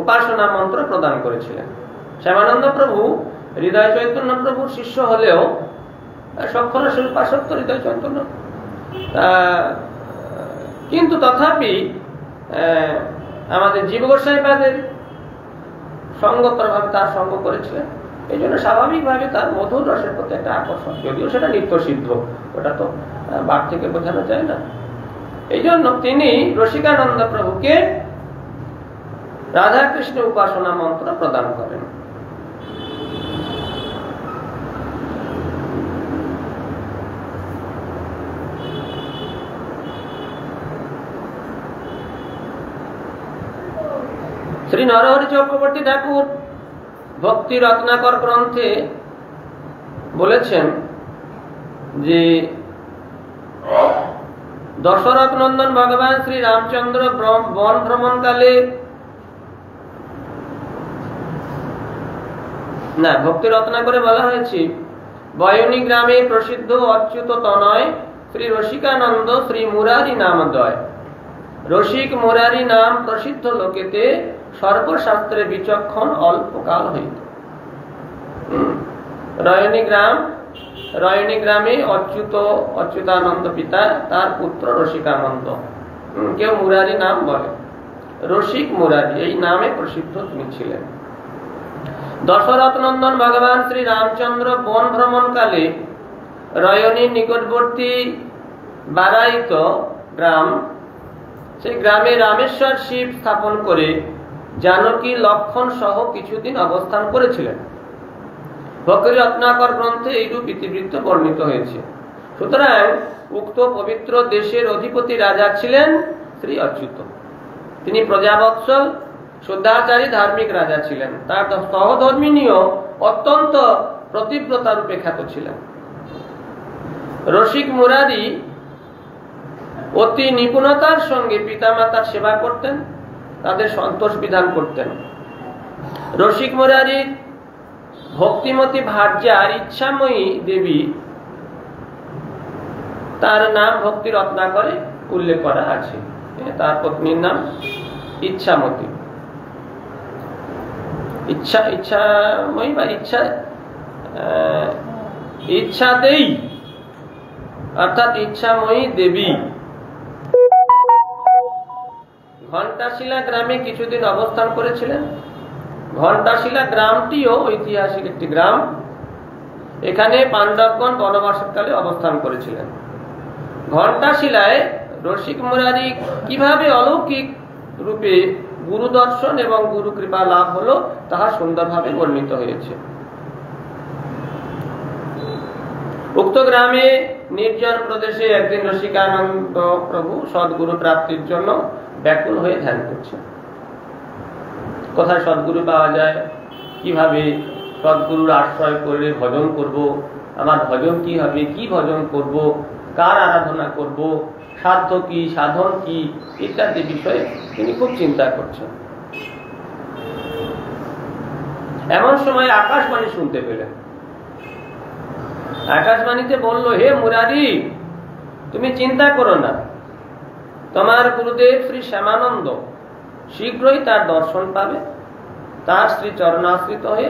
উপাসনা মন্ত্র প্রদান করেছিলেন। শ্যামানন্দ প্রভু হৃদয় চৈতন্য প্রভুর শিষ্য হলেও সক্ষরসের উপাসক হৃদয় চৈতন্য, কিন্তু তথাপি আমাদের জীব গোস্বামীপাদের সঙ্গ প্রভাবে তার সঙ্গ করেছিলেন। এই জন্য স্বাভাবিকভাবে তার মধুর রসের প্রতি একটা আকর্ষণ, যদিও সেটা নিত্য সিদ্ধ, ওটা তো বাদ থেকে বোঝানো যায় না। এই জন্য তিনি রসিকানন্দ প্রভুকে রাধাকৃষ্ণ উপাসনা মন্ত্র প্রদান করেন। শ্রী নরহরি চক্রবর্তী ঠাকুর ভক্তি রত্নাকর গ্রন্থে বলেছেন যে দশরথ নন্দন ভগবান শ্রী রামচন্দ্র বন ভ্রমণকালে না, ভক্তি রত্নাকরে বলা হয়েছে বয়নী গ্রামে প্রসিদ্ধ অচ্যুত তনয় শ্রী রসিকানন্দ শ্রী মুরারি নামদ্বয়। রসিক মুরারি নাম প্রসিদ্ধ লোকেতে সর্বশাস্ত্রে বিচক্ষণ অল্পকাল হইত। রয়নী গ্রামে অচ্যুতানন্দ পিতা, তার পুত্র রসিকানন্দ, কেউ মুরারি নাম বলে। রসিক মুরারি এই নামে প্রসিদ্ধ তিনি ছিলেন। দশরথ নন্দন ভগবান শ্রী রামচন্দ্র বন ভ্রমণকালে রয়নীর নিকটবর্তী বারাইত গ্রাম, সেই গ্রামে রামেশ্বর শিব স্থাপন করে জানকী লক্ষণ সহ কিছুদিন অবস্থান করেছিলেন। ভক্তি রত্নাকর গ্রন্থে এইরূপ ইতিবৃত্ত বর্ণিত হয়েছে। সুতরাং উক্ত পবিত্র দেশের অধিপতি রাজা ছিলেন শ্রী অচ্যুত। তিনি প্রজাবৎসল শুদ্ধাচারী ধার্মিক রাজা ছিলেন। তার সহধর্মিনীও অত্যন্ত প্রতিব্রতা রূপে খ্যাত ছিলেন। রসিক মুরারি অতি নিপুণতার সঙ্গে পিতামাতার সেবা করতেন, তাদের সন্তোষ বিধান করতেন। রসিক মুরারির ভক্তিমতী ভার্যার ইচ্ছাময়ী দেবী, তার নাম ভক্তি রত্নাকরে উল্লেখ করা আছে। তার পত্নীর নাম ইচ্ছামতী। ইচ্ছাময়ী বা ইচ্ছাদেই অর্থাৎ ইচ্ছাময়ী দেবী। ঘণ্টাশিলা গ্রামে কিছুদিন অবস্থান করেছিলেন। ঘণ্টাশিলা গ্রামটিও ঐতিহাসিক একটি গ্রাম। এখানে পাণ্ডবগণ বনবাসকালে অবস্থান করেছিলেন। ঘণ্টাশিলায় রসিক মুরারি কিভাবে অলৌকিক রূপে গুরু দর্শন এবং গুরু কৃপা লাভ হলো তাহা সুন্দরভাবে বর্ণিত হয়েছে। উক্ত গ্রামে নির্জন প্রদেশে একদিন রসিকানন্দ প্রভু সদ্গুরু প্রাপ্তির জন্য ব্যাকুল হয়ে ধ্যান করছেন। কোথায় সদ্গুরু পাওয়া যায় কিভাবে সদ্গুরুর আশ্রয় করে ভজন করব, আমার ভজন কি হবে, কি ভজন করব, কার আরাধনা করব, সাধ্য কি, সাধন কি ইত্যাদি বিষয়ে তিনি খুব চিন্তা করছেন। এমন সময় আকাশবাণী শুনতে পেলেন। আকাশবাণীতে বলল, হে মুরারি, তুমি চিন্তা করো না, তোমার গুরুদেব শ্রী শ্যামানন্দ শীঘ্রই তার দর্শন পাবে, তার শ্রী চরণাশ্রিত হয়ে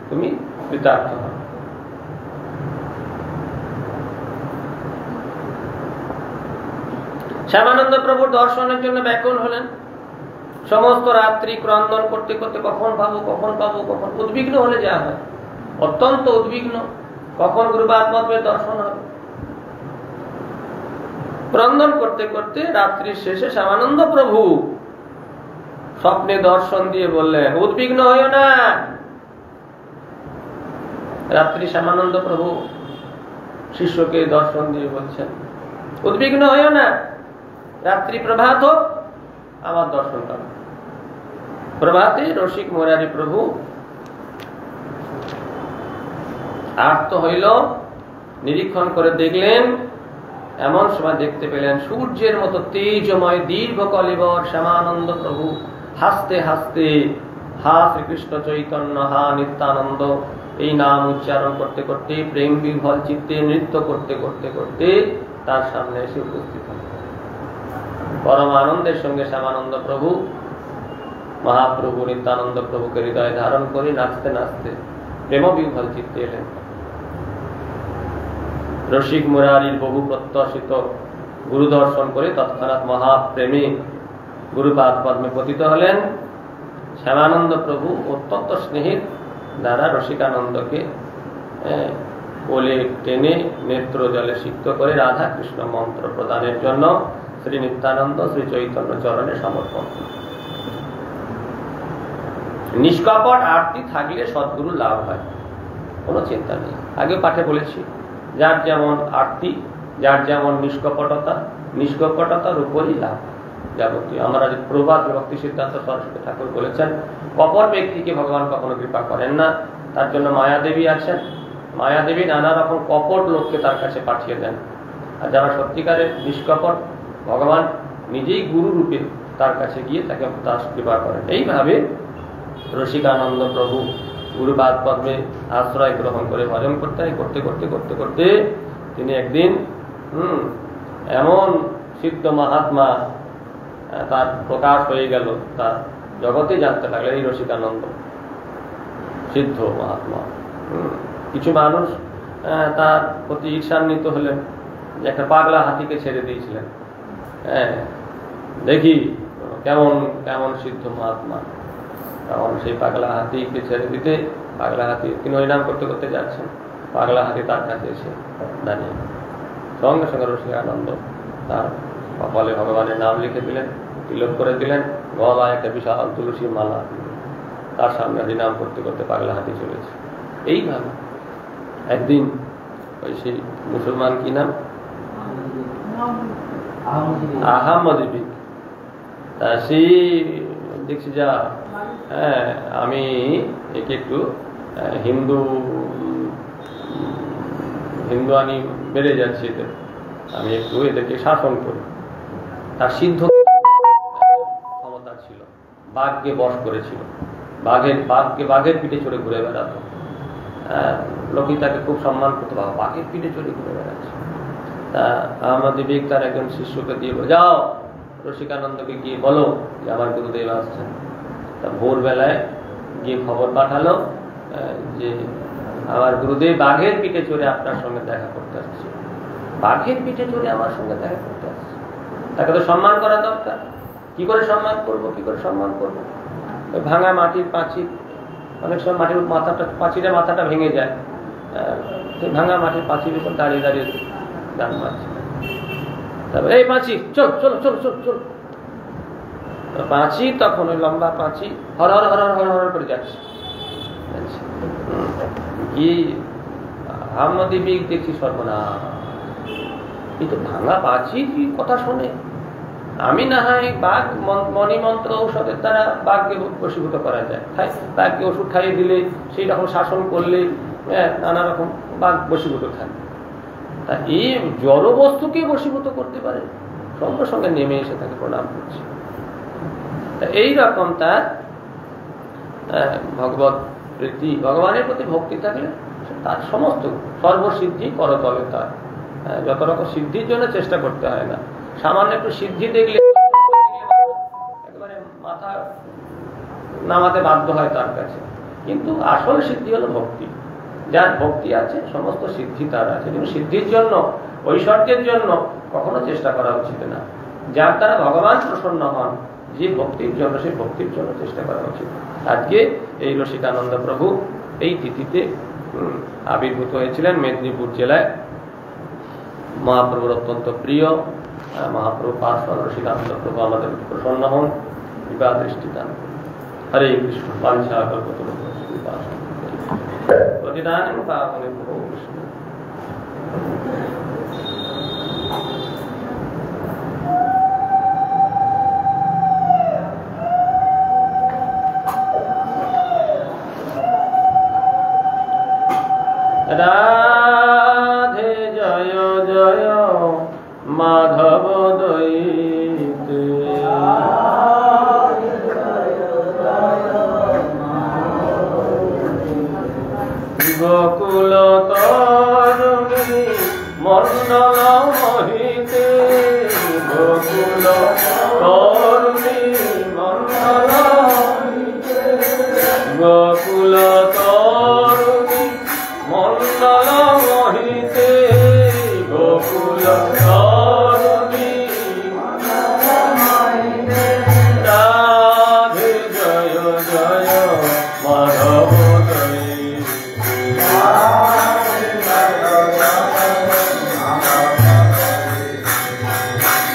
তুমি কৃতার্থ হবে। শ্যামানন্দ প্রভুর দর্শনের জন্য ব্যাকুল হলেন। সমস্ত রাত্রি ক্রন্দন করতে করতে কখন পাবো, কখন পাবো, কখন, উদ্বিগ্ন হলে যা হয়, অত্যন্ত উদ্বিগ্ন, কখন গুরুপাদ পদ্মের দর্শন হবে। ক্রন্দন করতে করতে রাত্রির শেষে শ্যামানন্দ প্রভু স্বপ্নে দর্শন দিয়ে বললেন, উদ্বিগ্ন হইও না। রাত্রি শ্যামানন্দ প্রভু শিষ্যকে দর্শন দিয়ে বলছেন, উদ্বিগ্ন হইও না, রাত্রি প্রভাত হোক, আমার দর্শন পাবে। প্রভাতে রসিক মুরারি প্রভু আর্ত হইল, নিরীক্ষণ করে দেখলেন, এমন সময় দেখতে পেলেন সূর্যের মতো তেজময় দীর্ঘ কলেবর শ্যামানন্দ প্রভু হাসতে হাসতে হা শ্রীকৃষ্ণ চৈতন্য, হা নিত্যানন্দ এই নাম উচ্চারণ করতে করতে, প্রেম বিহ্বল চিত্তে নৃত্য করতে করতে করতে তার সামনে এসে উপস্থিত হল। পরম আনন্দের সঙ্গে শ্যামানন্দ প্রভু মহাপ্রভু নিত্যানন্দ প্রভুকে হৃদয়ে ধারণ করে নাচতে নাচতে প্রেম বিহ্বল চিত্তে এলেন। রসিক মুরারির বহু প্রত্যাশিত গুরু দর্শন করে তৎক্ষণাৎ মহাপ্রেমে গুরুপাদ পদ্মে পতিত হলেন। শ্যামানন্দ প্রভু অত্যন্ত স্নেহের দ্বারা রসিকানন্দকে কোলে টেনে নেত্র জলে সিক্ত করে রাধা কৃষ্ণ মন্ত্র প্রদানের জন্য শ্রী নিত্যানন্দ শ্রী চৈতন্য চরণে সমর্পণ। নিষ্কপট আরতি থাকলে সদ্গুরু লাভ হয়, কোনো চিন্তা নেই। আগে পাঠে বলেছি, যার যেমন আরতি, যার যেমন নিষ্কপটতা, নিষ্কপটতার উপরই লাভ যাবতীয়। আমরা প্রভাত বিভক্তি সিদ্ধান্ত সরস্বতী ঠাকুর বলেছেন, কপর ব্যক্তিকে ভগবান কখনো কৃপা করেন না, তার জন্য মায়াদেবী আছেন। মায়াদেবী নানা রকম কপট লোককে তার কাছে পাঠিয়ে দেন, আর যারা সত্যিকারের নিষ্কপট, ভগবান নিজেই গুরু রূপে তার কাছে গিয়ে তাকে তার কৃপা করেন। এইভাবে রসিকানন্দ প্রভু গুরুপাদ পদ্মে আশ্রয় গ্রহণ করে ভজন করতে করতে করতে করতে করতে তিনি একদিন এমন সিদ্ধ মহাত্মা তার প্রকাশ হয়ে গেল, তার জগতে জানতে লাগলেন এই রসিকানন্দ সিদ্ধ মহাত্মা। কিছু মানুষ তার প্রতি ঈর্ষান্বিত হলেন, যে একটা পাগলা হাতিকে ছেড়ে দিয়েছিলেন, দেখি কেমন কেমন সিদ্ধ মহাত্মা। তখন সেই পাগলা হাতিকে ছেড়ে দিতে, পাগলা হাতি তিনি হরিনাম করতে করতে যাচ্ছেন, পাগলা হাতি তার কাছে এসে দাঁড়িয়ে সঙ্গে সঙ্গে রসিকানন্দ তার কপালে ভগবানের নাম লিখে দিলেন, তিলক করে দিলেন, গলায় একটা বিশাল তুলসীর মালা, তার সামনে হরিনাম করতে করতে পাগলা হাতি চলেছে। এইভাবে একদিন ওই সেই মুসলমান কি নাম, আহমদ, তা সেই দেখছি যা আমি একে একটু হিন্দু আনি বেড়ে যাচ্ছে, এদের আমি একটু এদেরকে শাসন করি। তার সিদ্ধ ক্ষমতা ছিল, বাঘকে বশ করেছিল, বাঘের পিঠে চড়ে ঘুরে বেড়াতো। লোকে তাকে খুব সম্মান করতে, বাবা বাঘের পিঠে চড়ে ঘুরে বেড়াচ্ছে। তা আমাদের বিবেক তার একজন শিষ্যকে দিয়ে যাও রসিকানন্দকে গিয়ে বলো যে আমার গুরুদেব আসছেন। তা ভোরবেলায় গিয়ে খবর পাঠালো যে আমার গুরুদেব বাঘের পিঠে চড়ে আপনার সঙ্গে দেখা করতে আসছে। বাঘের পিঠে চড়ে আমার সঙ্গে দেখা করতে আসছে, তাকে তো সম্মান করা দরকার। কি করে সম্মান করবো, কি করে সম্মান করবো? ওই ভাঙা মাটির পাঁচিল, অনেক সময় মাটির মাথাটা, পাঁচিলের মাথাটা ভেঙে যায়, সেই ভাঙা মাটির পাঁচিলের উপর দাঁড়িয়ে দাঁড়িয়ে গান মারছে। তারপরে এই পাঁচি চল চল চল চল চল, পাঁচি তখন ওই লম্বা পাঁচি হর হর হর হর হর করে যাচ্ছে। কি আহমদি বিগ দেখছি সর্বনা, এই তো ভাঙা পাঁচি কথা শোনে, আমি না হয় বাঘ মণিমন্ত্র ঔষধের দ্বারা বাঘকে বশীভূত করা যায়, বাঘকে ওষুধ খাইয়ে দিলে সেই রকম শাসন করলে নানা রকম বাঘ বশীভূত থাকে। তা এই জড় বস্তুকে বশীভূত করতে পারে, সঙ্গে সঙ্গে নেমে এসে তাকে প্রণাম করছে। এইরকম তার ভগবত প্রীতি, ভগবানের প্রতি ভক্তি থাকলে তার সমস্ত সর্বসিদ্ধি করতলে তার। যত রকম সিদ্ধির জন্য চেষ্টা করতে হয় না, সামান্য একটু সিদ্ধি দেখলে একেবারে মাথা নামাতে বাধ্য হয় তার কাছে। কিন্তু আসল সিদ্ধি হলো ভক্তি। যার ভক্তি আছে সমস্ত সিদ্ধি তার আছে। কিন্তু সিদ্ধির জন্য, ঐশ্বর্যের জন্য কখনো চেষ্টা করা উচিত না। যার দ্বারা ভগবান প্রসন্ন হন, যে ভক্তির জন্য, সেই ভক্তির জন্য চেষ্টা করা উচিত। আজকে এই রসিকানন্দ প্রভু এই তিথিতে আবির্ভূত হয়েছিলেন মেদিনীপুর জেলায়। মহাপ্রভুর অত্যন্ত প্রিয়, মহাপ্রভু পাশ রসিকানন্দ প্রভু আমাদের প্রসন্ন হন, কৃপা দৃষ্টি দান। হরে কৃষ্ণ। বাঞ্ছা কল্পতরু প্রতিদান পাবনে প্রভু কৃষ্ণ। রাধে জয় জয় মাধব দৈতে, গোকুল তরুণী মন্ডল মহিতে, গোকুল তরুণী মন্ডল মহিতে, গোকুল তরুণী মন্ডল মহিতে, গোকুল তরুণী মন্ডল মহিতে। রাধে জয় জয় মাধব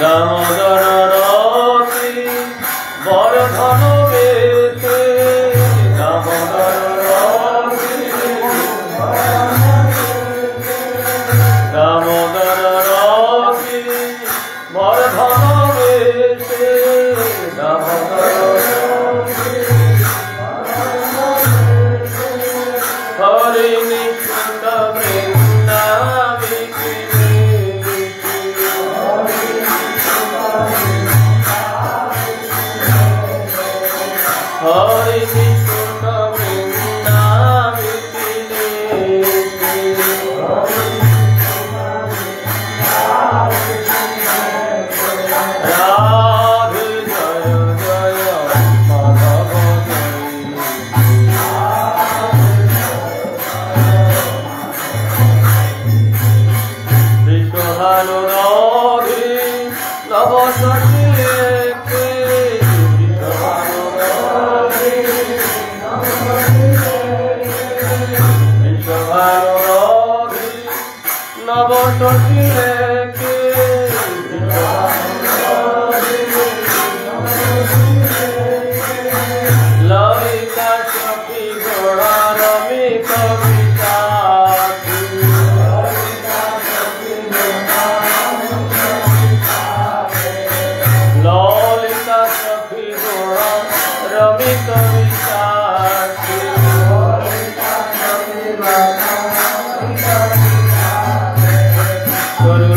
দামোদর রতি বরধন বেতে, দামোদর রতি দামোদর রতি বরধন বেতে, দামোদর হরে নিকুঞ্জ বৃন্দাবিনী, হরে কৃষ্ণ বৃন্দাবিনী, রাধে জয় জয় মাধব বিশ্বভানু রাধে নবসখী লেখে, নবসখী লেখে, ললিতা সখী গোড়া রমি কবিতা, ললিতা সখী গোড়া রমি কবিতা, গরু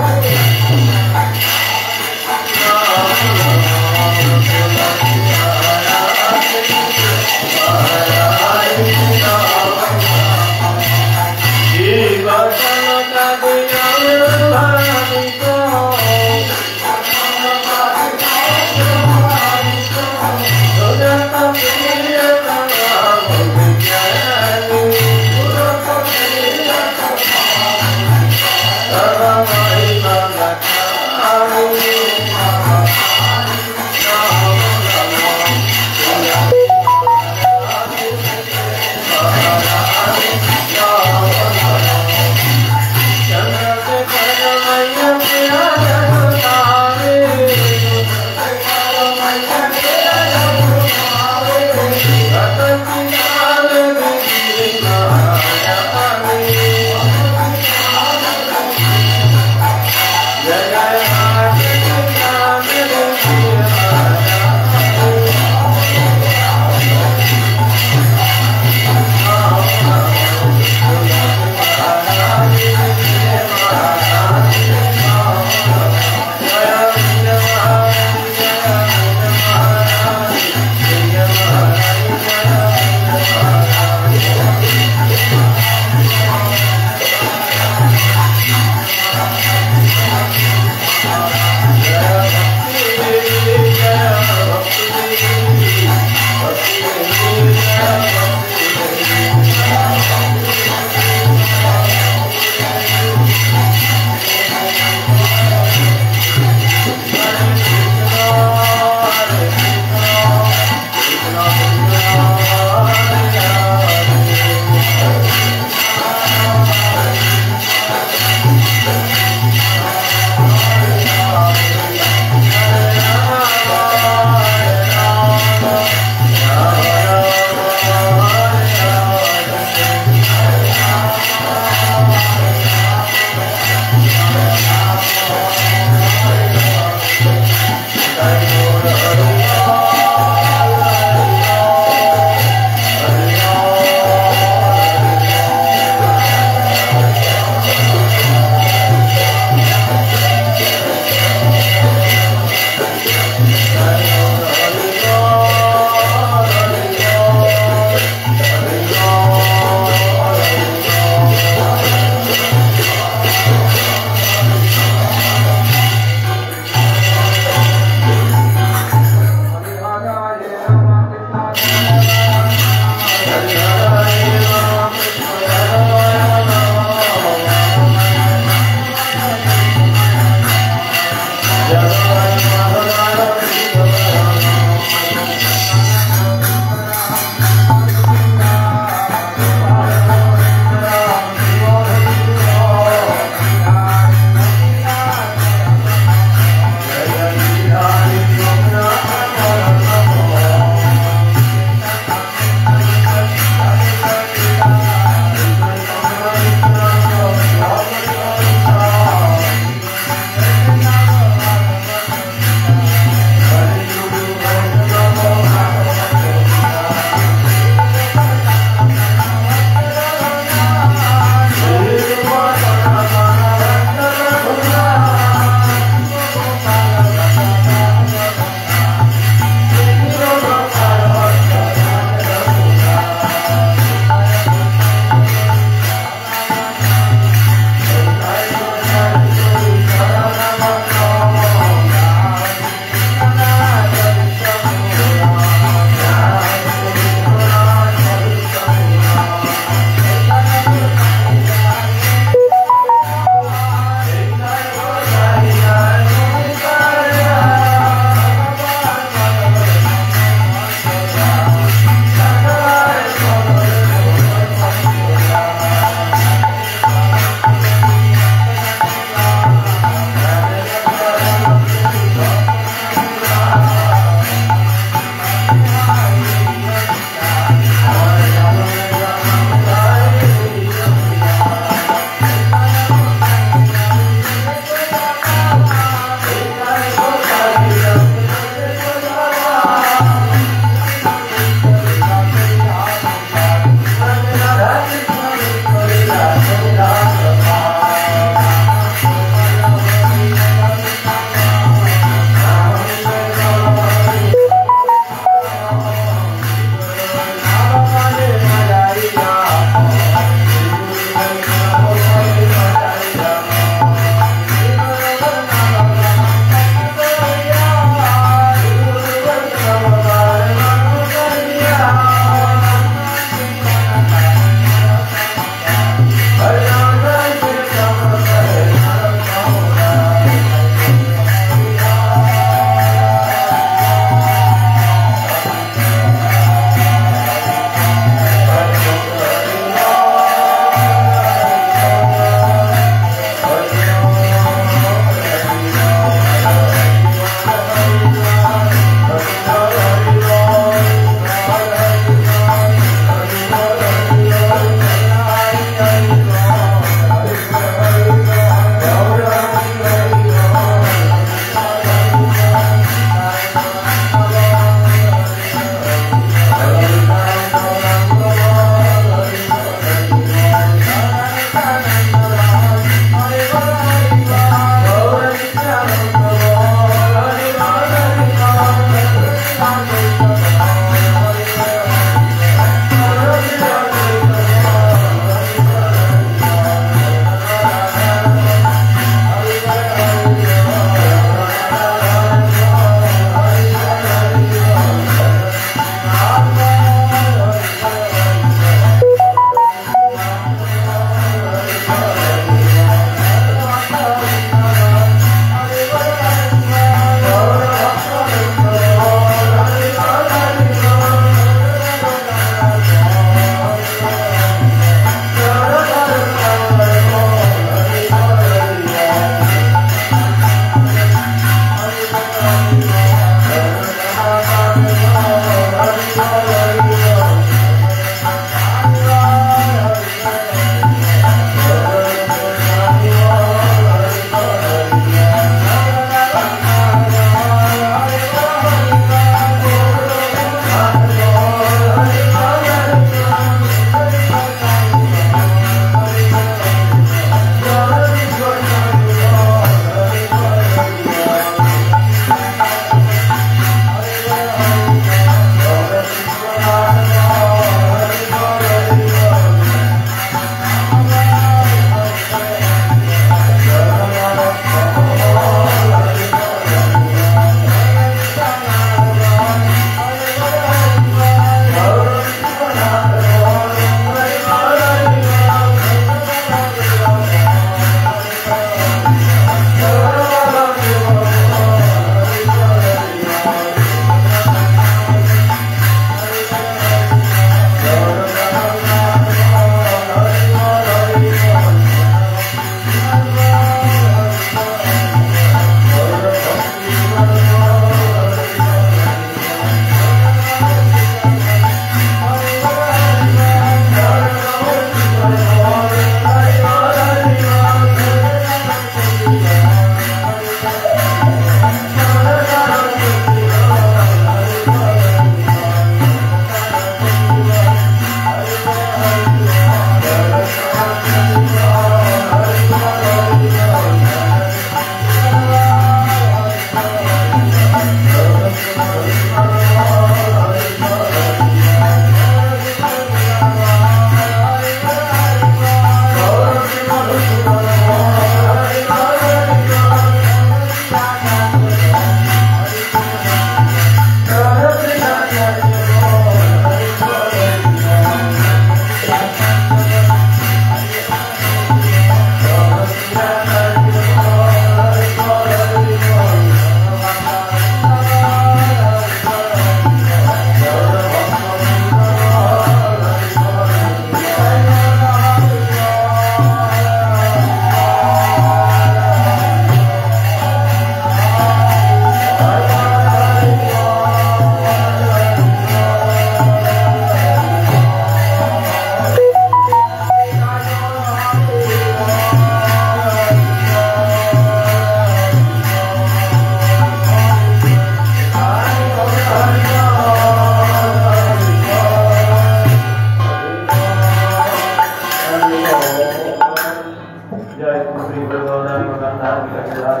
श्री गुरु गोदान गंधा विलास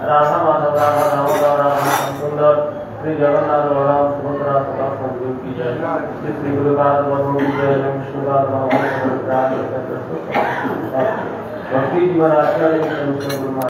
राधा माधव राधा दामोदर राधा सुंदर श्री जगन्नाथ बलराम सुभद्रा सदा संजीव की जय। श्री गुरु का की जय। विष्णु का भक्ति जीवन आचार्य